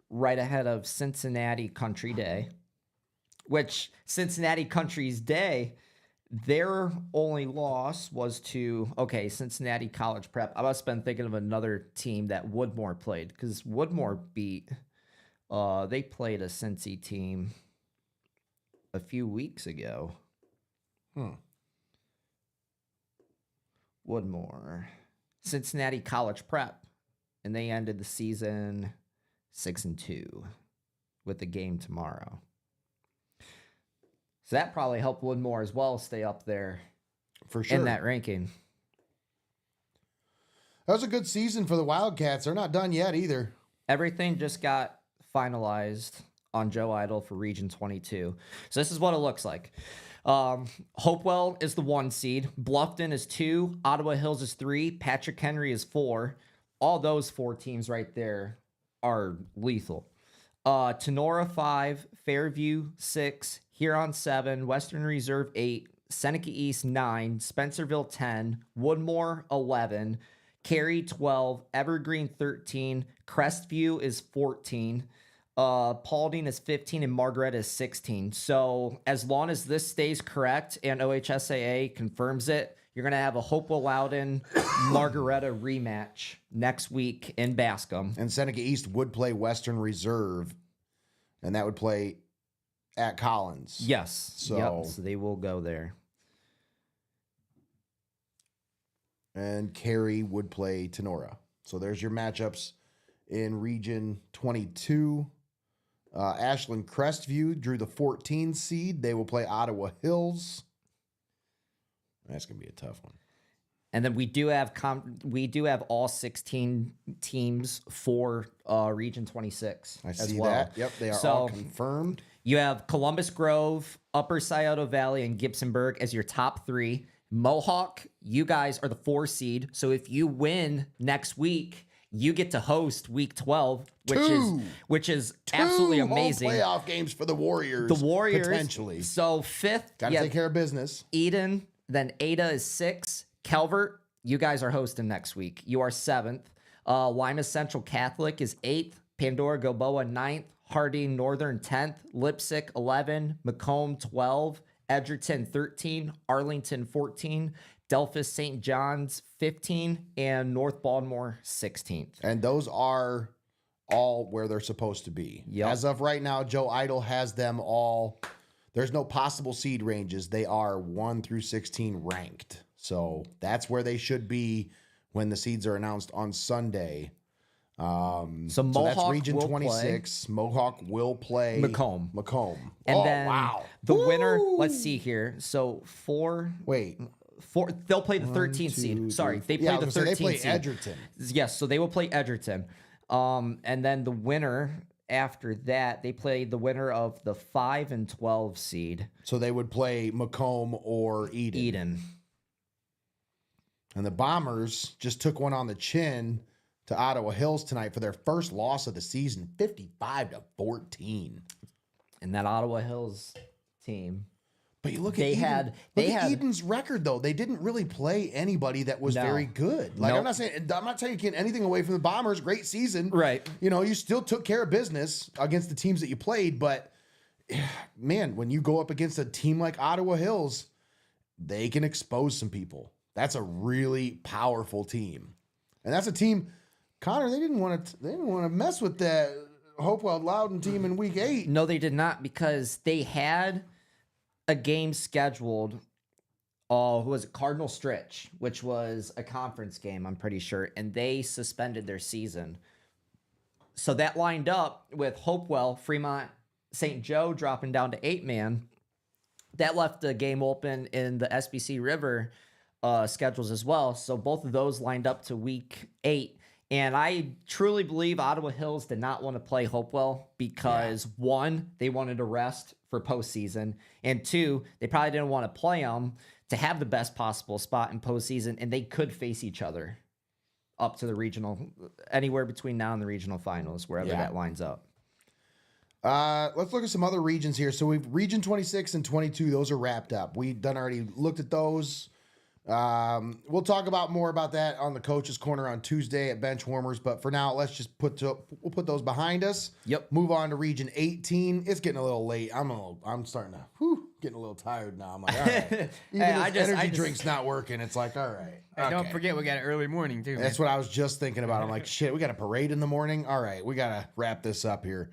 right ahead of Cincinnati Country Day, which Cincinnati Country's Day, their only loss was to, Cincinnati College Prep. I must have been thinking of another team that Woodmore played, because Woodmore they played a Cincy team a few weeks ago. Woodmore. Cincinnati College Prep. And they ended the season 6-2 with the game tomorrow. So that probably helped Woodmore as well stay up there for sure in that ranking. That was a good season for the Wildcats. They're not done yet either. Everything just got finalized on Joe Idle for Region 22. So this is what it looks like. Hopewell is the 1 seed. Bluffton is 2. Ottawa Hills is 3. Patrick Henry is 4. All those 4 teams right there are lethal. Tenora 5. Fairview 6. Huron 7. Western Reserve 8. Seneca East 9. Spencerville 10. Woodmore 11. Cary 12. Evergreen 13. Crestview is 14. Paulding is 15 and Margaret is 16. So as long as this stays correct and OHSAA confirms it, you're going to have a Hopewell Loudon Margaretta rematch next week in Bascom. And Seneca East would play Western Reserve, and that would play at Collins. Yes. So they will go there. And Cary would play Tenora. So there's your matchups in Region 22. Ashland Crestview drew the 14 seed. They will play Ottawa Hills. That's going to be a tough one. And then we do have all 16 teams for Region 26. I as see well. that. Yep, they are all confirmed. You have Columbus Grove, Upper Scioto Valley, and Gibsonburg as your top 3. Mohawk, you guys are the 4 seed. So if you win next week, you get to host week 12, which is absolutely amazing. Playoff games for the Warriors. The Warriors potentially. So 5th, got to take care of business. Eden, then Ada is 6. Calvert, you guys are hosting next week. You are 7th. Lima Central Catholic is 8th. Pandora Gilboa 9th. Harding Northern 10th. Lipsick 11. Macomb 12. Edgerton 13. Arlington 14. Delphus St. John's 15, and North Baltimore 16th. And those are all where they're supposed to be. Yep. As of right now, Joe Idle has them all. There's no possible seed ranges. They are 1 through 16 ranked. So that's where they should be when the seeds are announced on Sunday. So that's Region 26. Mohawk will play Macomb. And then wow. The winner, let's see here. So they'll play the 13th seed. Sorry, they play the 13th seed. They play Edgerton. Yes, so they will play Edgerton. And then the winner after that, they play the winner of the 5 and 12 seed. So they would play Macomb or Eden. And the Bombers just took one on the chin to Ottawa Hills tonight for their first loss of the season, 55-14. And that Ottawa Hills team. But you look at Eden's record though. They didn't really play anybody that was very good. Like I'm not taking anything away from the Bombers. Great season, right? You know, you still took care of business against the teams that you played. But man, when you go up against a team like Ottawa Hills, they can expose some people. That's a really powerful team, and that's a team. Connor, they didn't want to mess with that Hopewell Loudon team in week 8. No, they did not, because they had a game scheduled. Who was it? Cardinal Stritch, which was a conference game, I'm pretty sure, and they suspended their season. So that lined up with Hopewell, Fremont, St. Joe dropping down to 8-man. That left the game open in the SBC River schedules as well. So both of those lined up to week 8. And I truly believe Ottawa Hills did not want to play Hopewell because, one, they wanted to rest for postseason, and two, they probably didn't want to play them to have the best possible spot in postseason, and they could face each other up to the regional, anywhere between now and the regional finals, wherever that lines up. Let's look at some other regions here. So we've region 26 and 22. Those are wrapped up. We done already looked at those. We'll talk about more about that on the Coach's Corner on Tuesday at Bench Warmers. But for now, let's just we'll put those behind us. Yep. Move on to region 18. It's getting a little late. I'm starting to getting a little tired now. I'm like, all right. Even this energy drink's not working. It's like, all right. Hey, don't forget we got an early morning too. That's what I was just thinking about. I'm like, shit, we got a parade in the morning. All right, we gotta wrap this up here.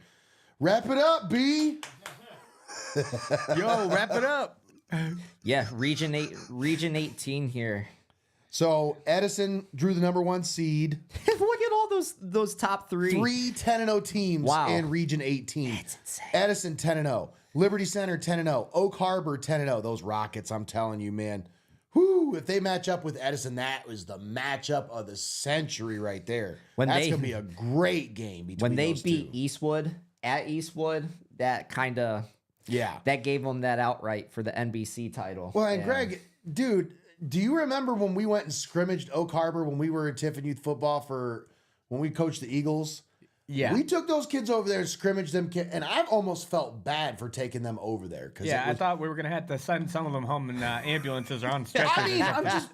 Wrap it up, B. Yo, wrap it up. Yeah, region 18 here. So Edison drew the number 1 seed. Look at all those top three. 3 10-0 teams in region 18. That's insane. Edison 10-0, Liberty Center 10-0, Oak Harbor 10-0. Those Rockets, I'm telling you, man. Whoo, if they match up with Edison, that was the matchup of the century right there. That's going to be a great game between when they those beat two. Eastwood at Eastwood, that kind of that gave them that outright for the NBC title. Well, and Greg, dude, do you remember when we went and scrimmaged Oak Harbor when we were in Tiffin Youth Football when we coached the Eagles? Yeah. We took those kids over there and scrimmaged them, and I almost felt bad for taking them over there. I thought we were going to have to send some of them home in ambulances or on stretchers. I mean, I'm just...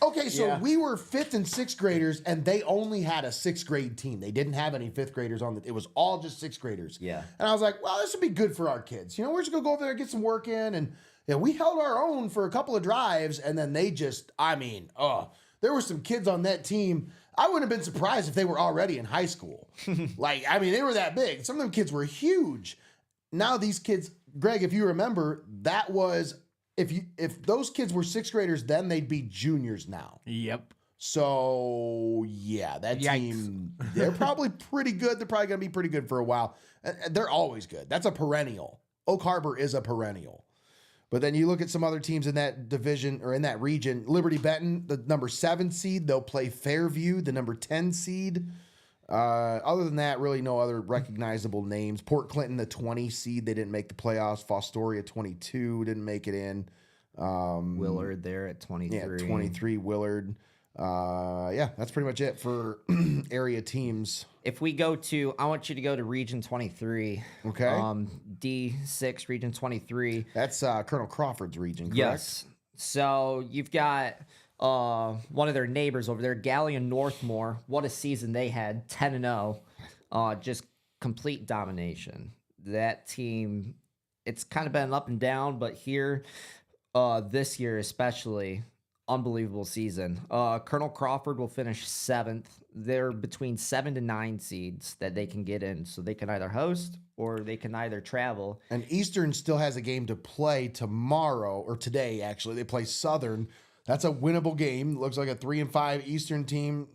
Okay, so we were 5th and 6th graders, and they only had a 6th grade team. They didn't have any 5th graders on it was all just 6th graders. Yeah. And I was like, well, this would be good for our kids. We're just going to go over there and get some work in. And we held our own for a couple of drives, and then they just, there were some kids on that team. I wouldn't have been surprised if they were already in high school. They were that big. Some of them kids were huge. Now these kids, Greg, if you remember, that was... If those kids were 6th graders, then they'd be juniors now. Yep. So yeah, that team, they're probably pretty good. They're probably going to be pretty good for a while. They're always good. That's a perennial. Oak Harbor is a perennial. But then you look at some other teams in that division or in that region. Liberty Benton, the number 7 seed, they'll play Fairview, the number 10 seed. Other than that, really no other recognizable names. Port Clinton, the 20 seed, they didn't make the playoffs. Fostoria, 22, didn't make it in. Willard there at 23. Yeah, 23, Willard. That's pretty much it for area teams. If we go to, I want you to go to Region 23. Okay. D6, Region 23. That's Colonel Crawford's region, correct? Yes. So you've got one of their neighbors over there, Galleon Northmore. What a season they had, 10-0. Just complete domination. That team, it's kind of been up and down, but here, this year especially, unbelievable season. Colonel Crawford will finish 7th. They're between 7 to 9 seeds that they can get in, so they can either host or they can either travel. And Eastern still has a game to play tomorrow, or today, actually. They play Southern. That's a winnable game. Looks like a 3-5 Eastern team,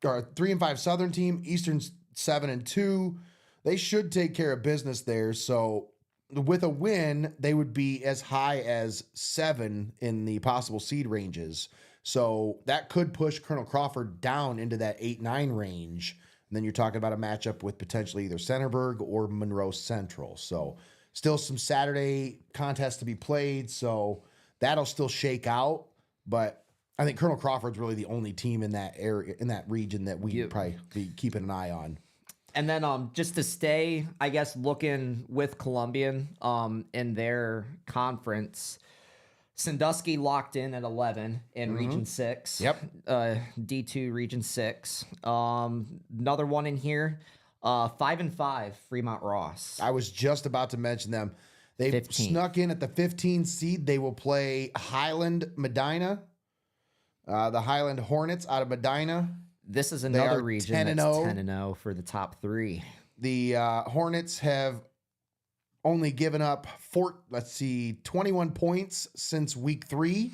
or a 3-5 Southern team. Eastern's 7-2. They should take care of business there. So with a win, they would be as high as 7 in the possible seed ranges. So that could push Colonel Crawford down into that 8-9 range. And then you're talking about a matchup with potentially either Centerburg or Monroe Central. So still some Saturday contests to be played. So that'll still shake out. But I think Colonel Crawford's really the only team in that area, in that region, that we'd probably be keeping an eye on. And then just to stay, I guess, looking with Columbian in their conference, Sandusky locked in at 11 in Region 6. Yep. D2 Region 6. Another one in here, 5-5 Fremont Ross. I was just about to mention them. They've 15. snuck in at the 15 seed. They will play Highland Medina, the Highland Hornets out of Medina. This is another are region 10-0. that's 10-0 for the top 3. The Hornets have only given up 21 points since week 3.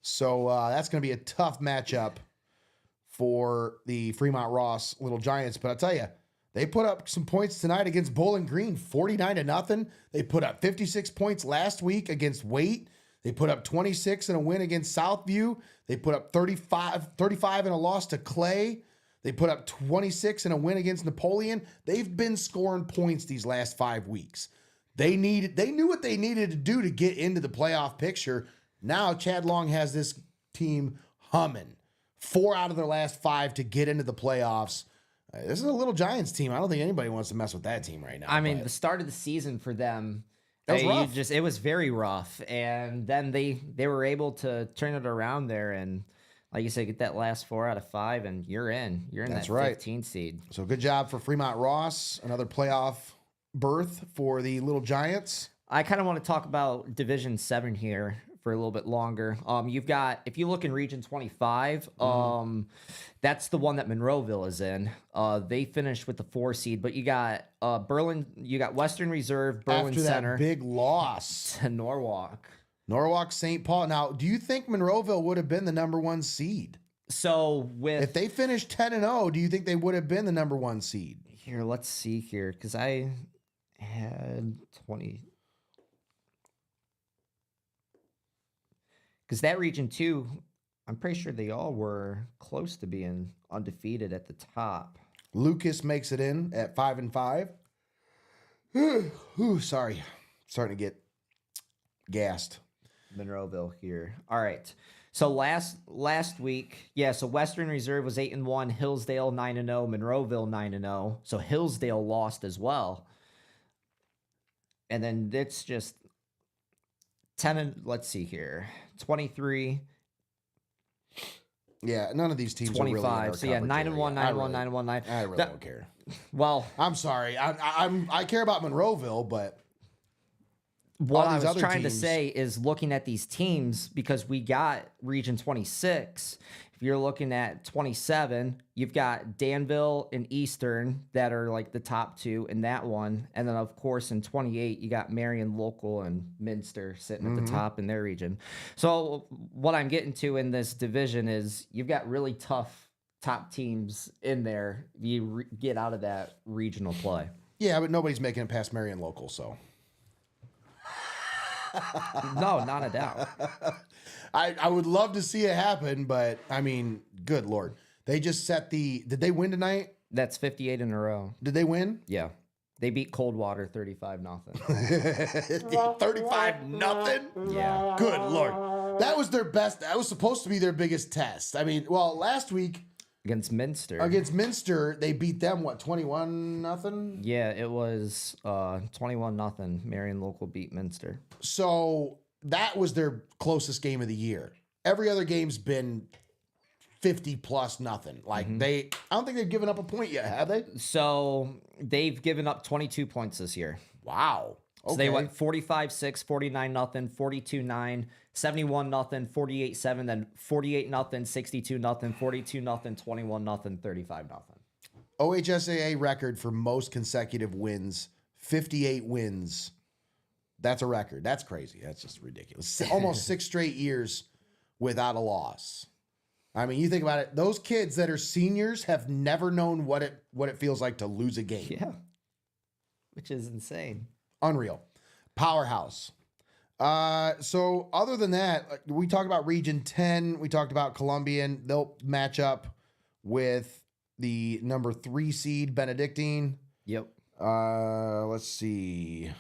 So that's going to be a tough matchup for the Fremont Ross Little Giants. But I'll tell you, they put up some points tonight against Bowling Green, 49-0. They put up 56 points last week against Waite. They put up 26 in a win against Southview. They put up 35 in a loss to Clay. They put up 26 in a win against Napoleon. They've been scoring points these last 5 weeks. They knew what they needed to do to get into the playoff picture. Now Chad Long has this team humming. 4 out of their last 5 to get into the playoffs. This is a little Giants team. I don't think anybody wants to mess with that team right now. I mean, the start of the season for them, That was rough. it was very rough. And then they were able to turn it around there and, like you said, get that last 4 out of 5, and you're in. You're in That's that right. 15 seed. So good job for Fremont Ross. Another playoff berth for the Little Giants. I kind of want to talk about Division 7 here for a little bit longer. You've got, if you look in Region 25, that's the one that Monroeville is in. They finished with the 4 seed, but you got you got Western Reserve, Berlin After Center, that big loss. to Norwalk. Norwalk, St. Paul. Now, do you think Monroeville would have been the number 1 seed? So If they finished 10-0, do you think they would have been the number 1 seed? here, let's see here, because I had 20. Because that Region 2, I'm pretty sure they all were close to being undefeated at the top. Lucas makes it in at 5-5. Ooh, sorry. Starting to get gassed. Monroeville here. All right. So last week, so Western Reserve was 8-1, Hillsdale 9-0, Monroeville 9-0. So Hillsdale lost as well. And then it's just 10 and let's see here. 23, Yeah, none of these teams 25. are really in our So yeah, 9-1, coverage area. 9-1, 9-1, 9. I really don't care. Well, I'm sorry. I care about Monroeville, but what all I these was other trying to teams- say is looking at these teams, because we got Region 26. If you're looking at 27, you've got Danville and Eastern that are like the top 2 in that one. And then, of course, in 28, you got Marion Local and Minster sitting at the top in their region. So what I'm getting to in this division is you've got really tough top teams in there. You get out of that regional play. yeah, but nobody's making it past Marion Local, so. No, not a doubt. I would love to see it happen, but I mean, good Lord. They just set did they win tonight? That's 58 in a row. Did they win? Yeah. They beat Coldwater 35-0. 35-0. Yeah. Good Lord. That was their best. That was supposed to be their biggest test. I mean, well, last week Against Minster. against Minster, they beat them, 21-0? Yeah, it was 21-0. Marion Local beat Minster. So that was their closest game of the year. Every other game's been 50+ nothing. Like I don't think they've given up a point yet, have they? So they've given up 22 points this year. Wow. Okay. So they went 45-6, 49-0, 42-9, 71-0, 48-7, then 48-0, 62-0, 42-0, 21-0, 35-0. OHSAA record for most consecutive wins, 58 wins. That's a record. That's crazy. That's just ridiculous. Almost 6 straight years without a loss. I mean, you think about it. Those kids that are seniors have never known what it feels like to lose a game. Yeah. Which is insane. Unreal. Powerhouse. So other than that, we talked about Region 10. We talked about Columbian. They'll match up with the number 3 seed, Benedictine. Yep. Let's see.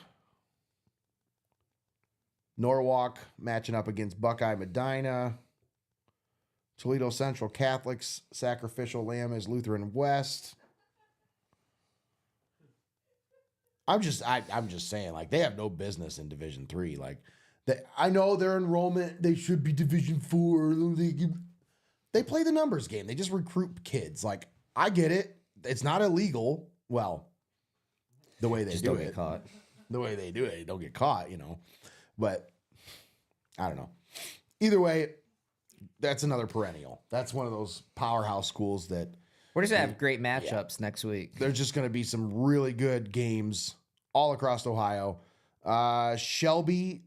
Norwalk matching up against Buckeye Medina. Toledo Central Catholics, Sacrificial Lamb is Lutheran West. I'm just saying, like, they have no business in Division 3. Like, I know their enrollment, they should be Division 4. They play the numbers game. They just recruit kids. Like, I get it. It's not illegal. Well, the way they Just do don't it. get caught. The way they do it, they don't get caught, But I don't know. Either way, that's another perennial. That's one of those powerhouse schools that We're just going to have great matchups next week. there's just going to be some really good games all across Ohio. Shelby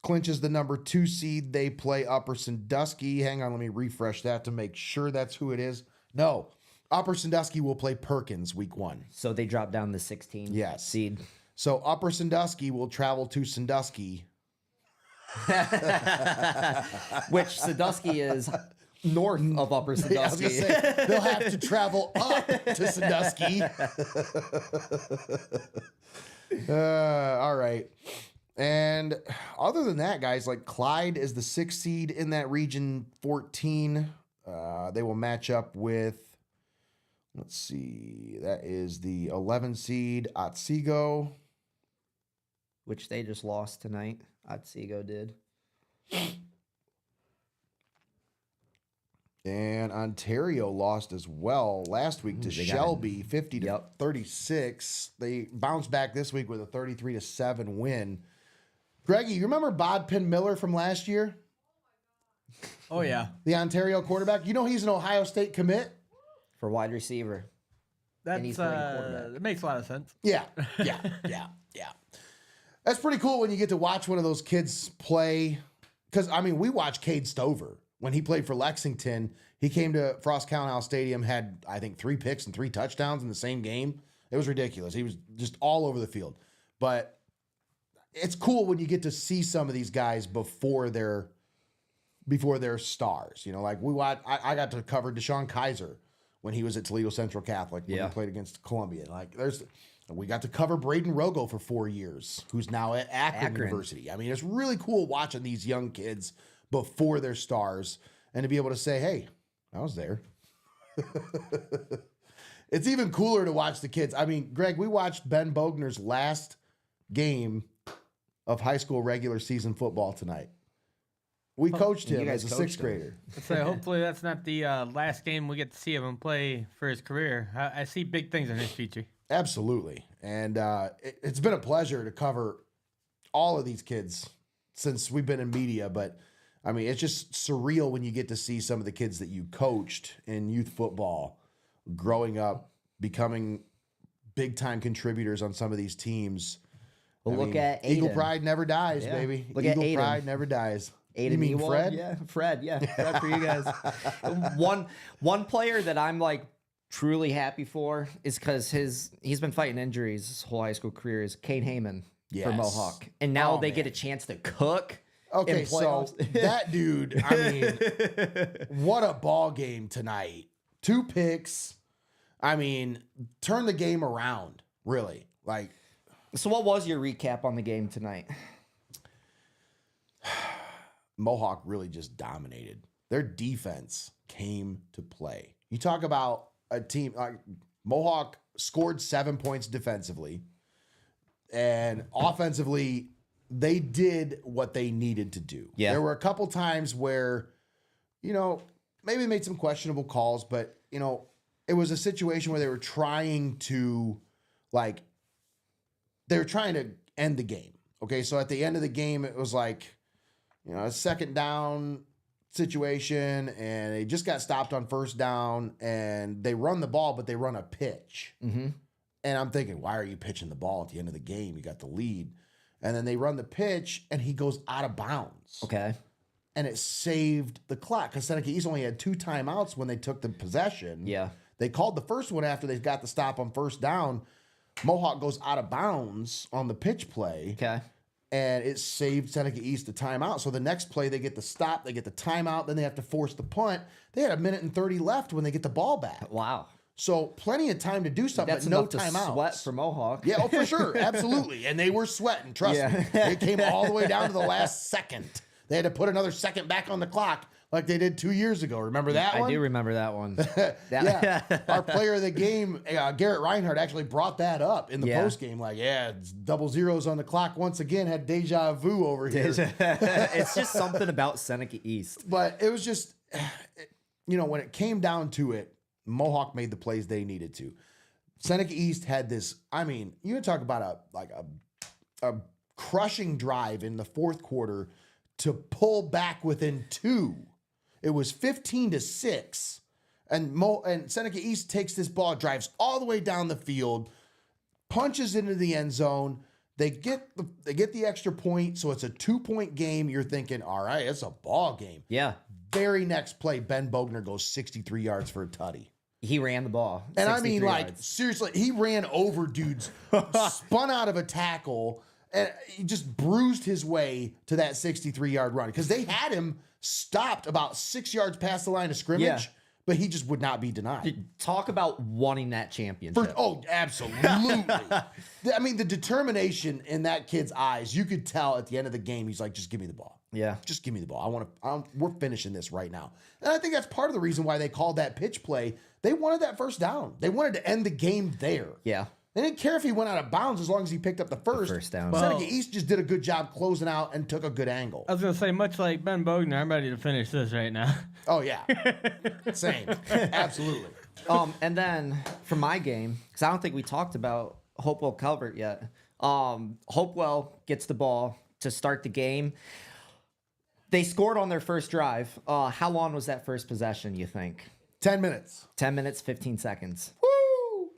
clinches the number 2 seed. They play Upper Sandusky. Hang on, let me refresh that to make sure that's who it is. No, Upper Sandusky will play Perkins week 1. So they drop down the 16 Yes. seed. So Upper Sandusky will travel to Sandusky. Which Sandusky is north of Upper Yeah, I was gonna Sandusky. say, they'll have to travel up to Sandusky. All right. And other than that, guys, like Clyde is the 6th seed in that region 14. They will match up with, let's see, that is the 11 seed Otsego. Which they just lost tonight. Otsego did. And Ontario lost as well last week to Shelby, 50 to Yep. 36. They bounced back this week with a 33 to 7 win. Greggy, you remember Bodpin Miller from last year? Oh, yeah. The Ontario quarterback? You know he's an Ohio State commit? For wide receiver. That's, he's playing quarterback. it makes a lot of sense. Yeah. That's pretty cool when you get to watch one of those kids play. Because, I mean, we watched Cade Stover. When he played for Lexington, he came to Frost County Stadium, had, I think, 3 picks and 3 touchdowns in the same game. It was ridiculous. He was just all over the field. But it's cool when you get to see some of these guys before they're stars. You know, like I got to cover Deshaun Kaiser when he was at Toledo Central Catholic when he played against Columbia. Like we got to cover Braden Rogo for 4 years, who's now at Akron University. I mean, it's really cool watching these young kids before they're stars and to be able to say, hey, I was there. It's even cooler to watch the kids. I mean, Greg, we watched Ben Bogner's last game of high school regular season football tonight. We coached him as a 6th grader. So hopefully that's not the last game we get to see him play for his career. I see big things in his future. Absolutely. And it's been a pleasure to cover all of these kids since we've been in media. But, I mean, it's just surreal when you get to see some of the kids that you coached in youth football growing up, becoming big-time contributors on some of these teams. Well, look at Aiden. Eagle Pride never dies, baby. Look at Eagle Aiden. Pride never dies. Aiden You mean Ewald? Fred? Yeah, Fred. Yeah, Fred for you guys. One player that I'm like truly happy for is because he's been fighting injuries his whole high school career is Kane Heyman for Mohawk, and now they get a chance to cook. Okay, in so playoffs. that dude, I mean, what a ball game tonight. 2 picks. I mean, turn the game around, really. Like, So what was your recap on the game tonight? Mohawk really just dominated. Their defense came to play. You talk about a team like Mohawk scored 7 points defensively, and offensively, they did what they needed to do. Yeah. There were a couple times where, you know, maybe they made some questionable calls, but, you know, it was a situation where they were trying to, like, they were trying to end the game. Okay, so at the end of the game, it was like, you know, a 2nd down situation, and they just got stopped on 1st down, and they run the ball, but they run a pitch. Mm-hmm. And I'm thinking, why are you pitching the ball at the end of the game? You got the lead. And then they run the pitch, and he goes out of bounds. Okay. And it saved the clock, because Seneca East only had 2 timeouts when they took the possession. Yeah. They called the first one after they got the stop on 1st down. Mohawk goes out of bounds on the pitch play. Okay. And it saved Seneca East the timeout. So the next play, they get the stop, they get the timeout, then they have to force the punt. They had 1:30 left when they get the ball back. Wow. So plenty of time to do something, That's but no enough to timeouts. sweat for Mohawk. Yeah, oh, for sure. Absolutely. And they were sweating. Trust me. It came all the way down to the last second. They had to put another second back on the clock like they did 2 years ago. Remember that one? I do remember that one. Yeah. Our player of the game, Garrett Reinhardt, actually brought that up in the post game. Like, it's 00 on the clock once again. Had deja vu over here. It's just something about Seneca East. But it was just, you know, when it came down to it, Mohawk made the plays they needed to. Seneca East had this, I mean, you talk about a crushing drive in the 4th quarter to pull back within 2. It was 15-6. And Seneca East takes this ball, drives all the way down the field, punches into the end zone. They get the extra point, so it's a 2-point game. You're thinking, all right, it's a ball game. Yeah. Very next play, Ben Bogner goes 63 yards for a tutty. He ran the ball. And I mean, 63 like, yards. seriously, he ran over dudes, spun out of a tackle, and he just bruised his way to that 63-yard run because they had him stopped about 6 yards past the line of scrimmage, Yeah. but he just would not be denied. Talk about wanting that championship. Absolutely. I mean, the determination in that kid's eyes, you could tell at the end of the game, he's like, just give me the ball. Yeah. Just give me the ball. We're finishing this right now. And I think that's part of the reason why they called that pitch play. They wanted that first down. They wanted to end the game there. Yeah. They didn't care if he went out of bounds as long as he picked up the first down. Seneca East just did a good job closing out and took a good angle. I was gonna say, much like Ben Bogner, I'm ready to finish this right now. Oh yeah, same, absolutely. And then for my game, because I don't think we talked about Hopewell Calvert yet. Hopewell gets the ball to start the game. They scored on their first drive. How long was that first possession, you think? 10 minutes. 10 minutes, 15 seconds. Woo!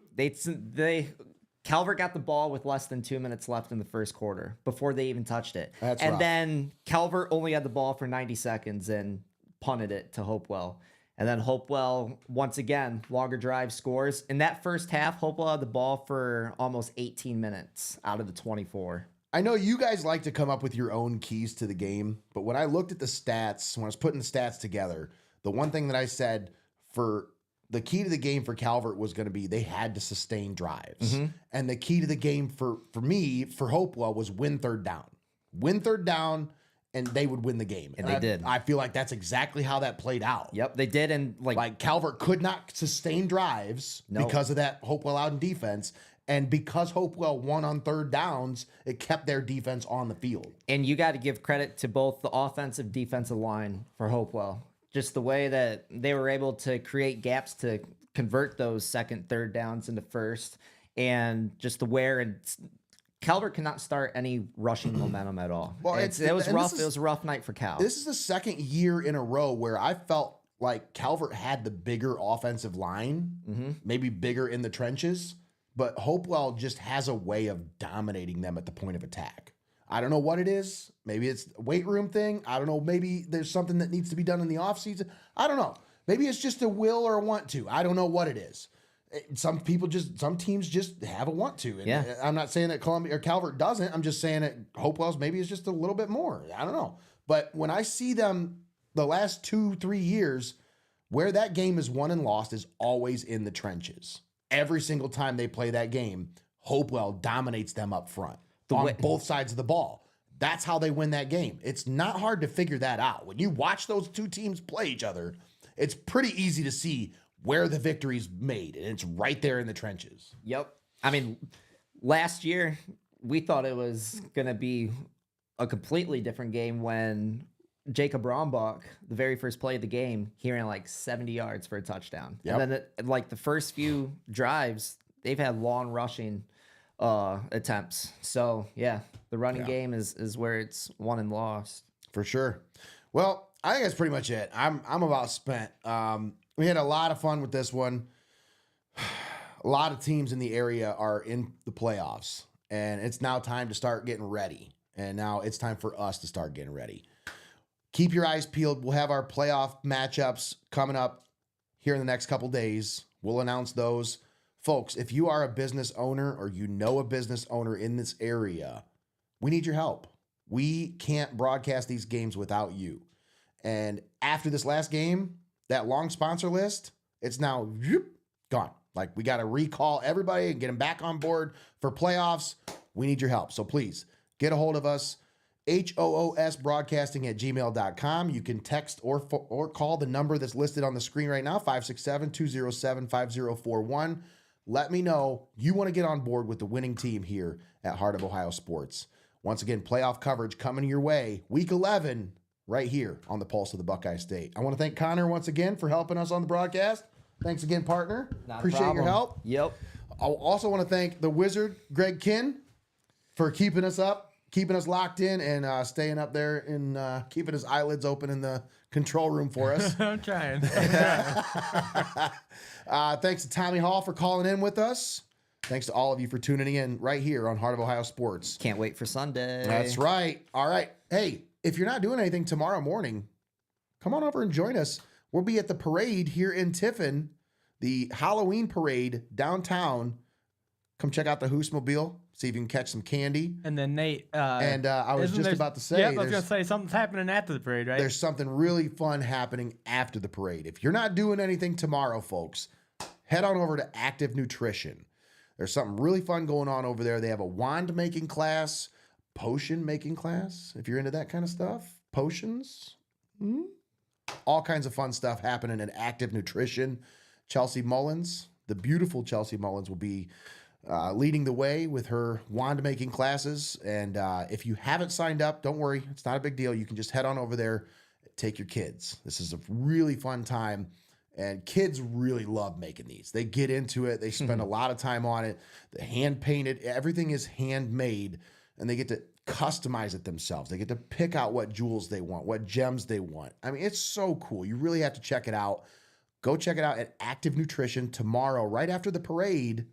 Calvert got the ball with less than 2 minutes left in the first quarter before they even touched it. That's and rough. then Calvert only had the ball for 90 seconds and punted it to Hopewell. And then Hopewell, once again, longer drive scores. In that first half, Hopewell had the ball for almost 18 minutes out of the 24. I know you guys like to come up with your own keys to the game, but when I looked at the stats, when I was putting the stats together, the one thing that I said for the key to the game for Calvert was going to be they had to sustain drives. Mm-hmm. And the key to the game for me, for Hopewell, was win third down. Win third down, and they would win the game. And they did. I feel like that's exactly how that played out. Yep, they did. And Like Calvert could not sustain drives because of that Hopewell out in defense. And because Hopewell won on third downs, it kept their defense on the field. And you got to give credit to both the offensive defensive line for Hopewell. Just the way that they were able to create gaps to convert those second, third downs into first, and just the where and Calvert cannot start any rushing momentum at all. Well, it was rough. It was a rough night for Cal. This is the second year in a row where I felt like Calvert had the bigger offensive line, maybe bigger in the trenches, but Hopewell just has a way of dominating them at the point of attack. I don't know what it is. Maybe it's a weight room thing. I don't know. Maybe there's something that needs to be done in the offseason. I don't know. Maybe it's just a will or a want to. I don't know what it is. Some teams just have a want to. And I'm not saying that Columbia or Calvert doesn't. I'm just saying that Hopewell's maybe is just a little bit more. I don't know. But when I see them the last 2-3 years, where that game is won and lost is always in the trenches. Every single time they play that game, Hopewell dominates them up front on both sides of the ball. That's how they win that game. It's not hard to figure that out. When you watch those two teams play each other, it's pretty easy to see where the victory's made, and it's right there in the trenches. Yep. I mean, last year, we thought it was going to be a completely different game when Jacob Rombach, the very first play of the game, he ran like 70 yards for a touchdown. Yep. And then like the first few drives, they've had long rushing attempts. So yeah, the running game is where it's won and lost. For sure. Well, I think that's pretty much it. I'm about spent. We had a lot of fun with this one. A lot of teams in the area are in the playoffs, and it's now time to start getting ready. And now it's time for us to start getting ready. Keep your eyes peeled. We'll have our playoff matchups coming up here in the next couple days. We'll announce those. Folks, if you are a business owner or you know a business owner in this area, we need your help. We can't broadcast these games without you. And after this last game, that long sponsor list, it's now gone. Like, we got to recall everybody and get them back on board for playoffs. We need your help. So please get a hold of us. HOOSbroadcasting@gmail.com. You can text or call the number that's listed on the screen right now, 567-207-5041. Let me know you want to get on board with the winning team here at Heart of Ohio Sports. Once again, playoff coverage coming your way, Week 11, right here on the Pulse of the Buckeye State. I want to thank Connor once again for helping us on the broadcast. Thanks again, partner. Appreciate your help. Yep. I also want to thank the Wizard, Greg Kinn, for keeping us up, keeping us locked in, and staying up there and keeping his eyelids open in the control room for us. I'm trying. Thanks to Tommy Hall for calling in with us. Thanks to all of you for tuning in right here on Heart of Ohio Sports. Can't wait for Sunday. That's right. All right. Hey, if you're not doing anything tomorrow morning, come on over and join us. We'll be at the parade here in Tiffin, the Halloween parade downtown. Come check out the Hoosmobile. See if you can catch some candy. And then Nate. And I was just about to say, yeah, I was gonna say something's happening after the parade, right? there's something really fun happening after the parade. If you're not doing anything tomorrow, folks, head on over to Active Nutrition. There's something really fun going on over there. They have a wand making class, potion making class, if you're into that kind of stuff. Potions. All kinds of fun stuff happening at Active Nutrition. Chelsea Mullins, the beautiful Chelsea Mullins, will be leading the way with her wand making classes. And if you haven't signed up, don't worry. It's not a big deal. You can just head on over there, take your kids. This is a really fun time. And kids really love making these. They get into it. They spend a lot of time on it. The hand painted, everything is handmade, and they get to customize it themselves. They get to pick out what jewels they want, what gems they want. I mean, it's so cool. You really have to check it out. Go check it out at Active Nutrition tomorrow, right after the parade.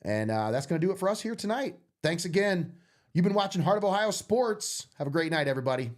And that's going to do it for us here tonight. Thanks again. You've been watching Heart of Ohio Sports. Have a great night, everybody.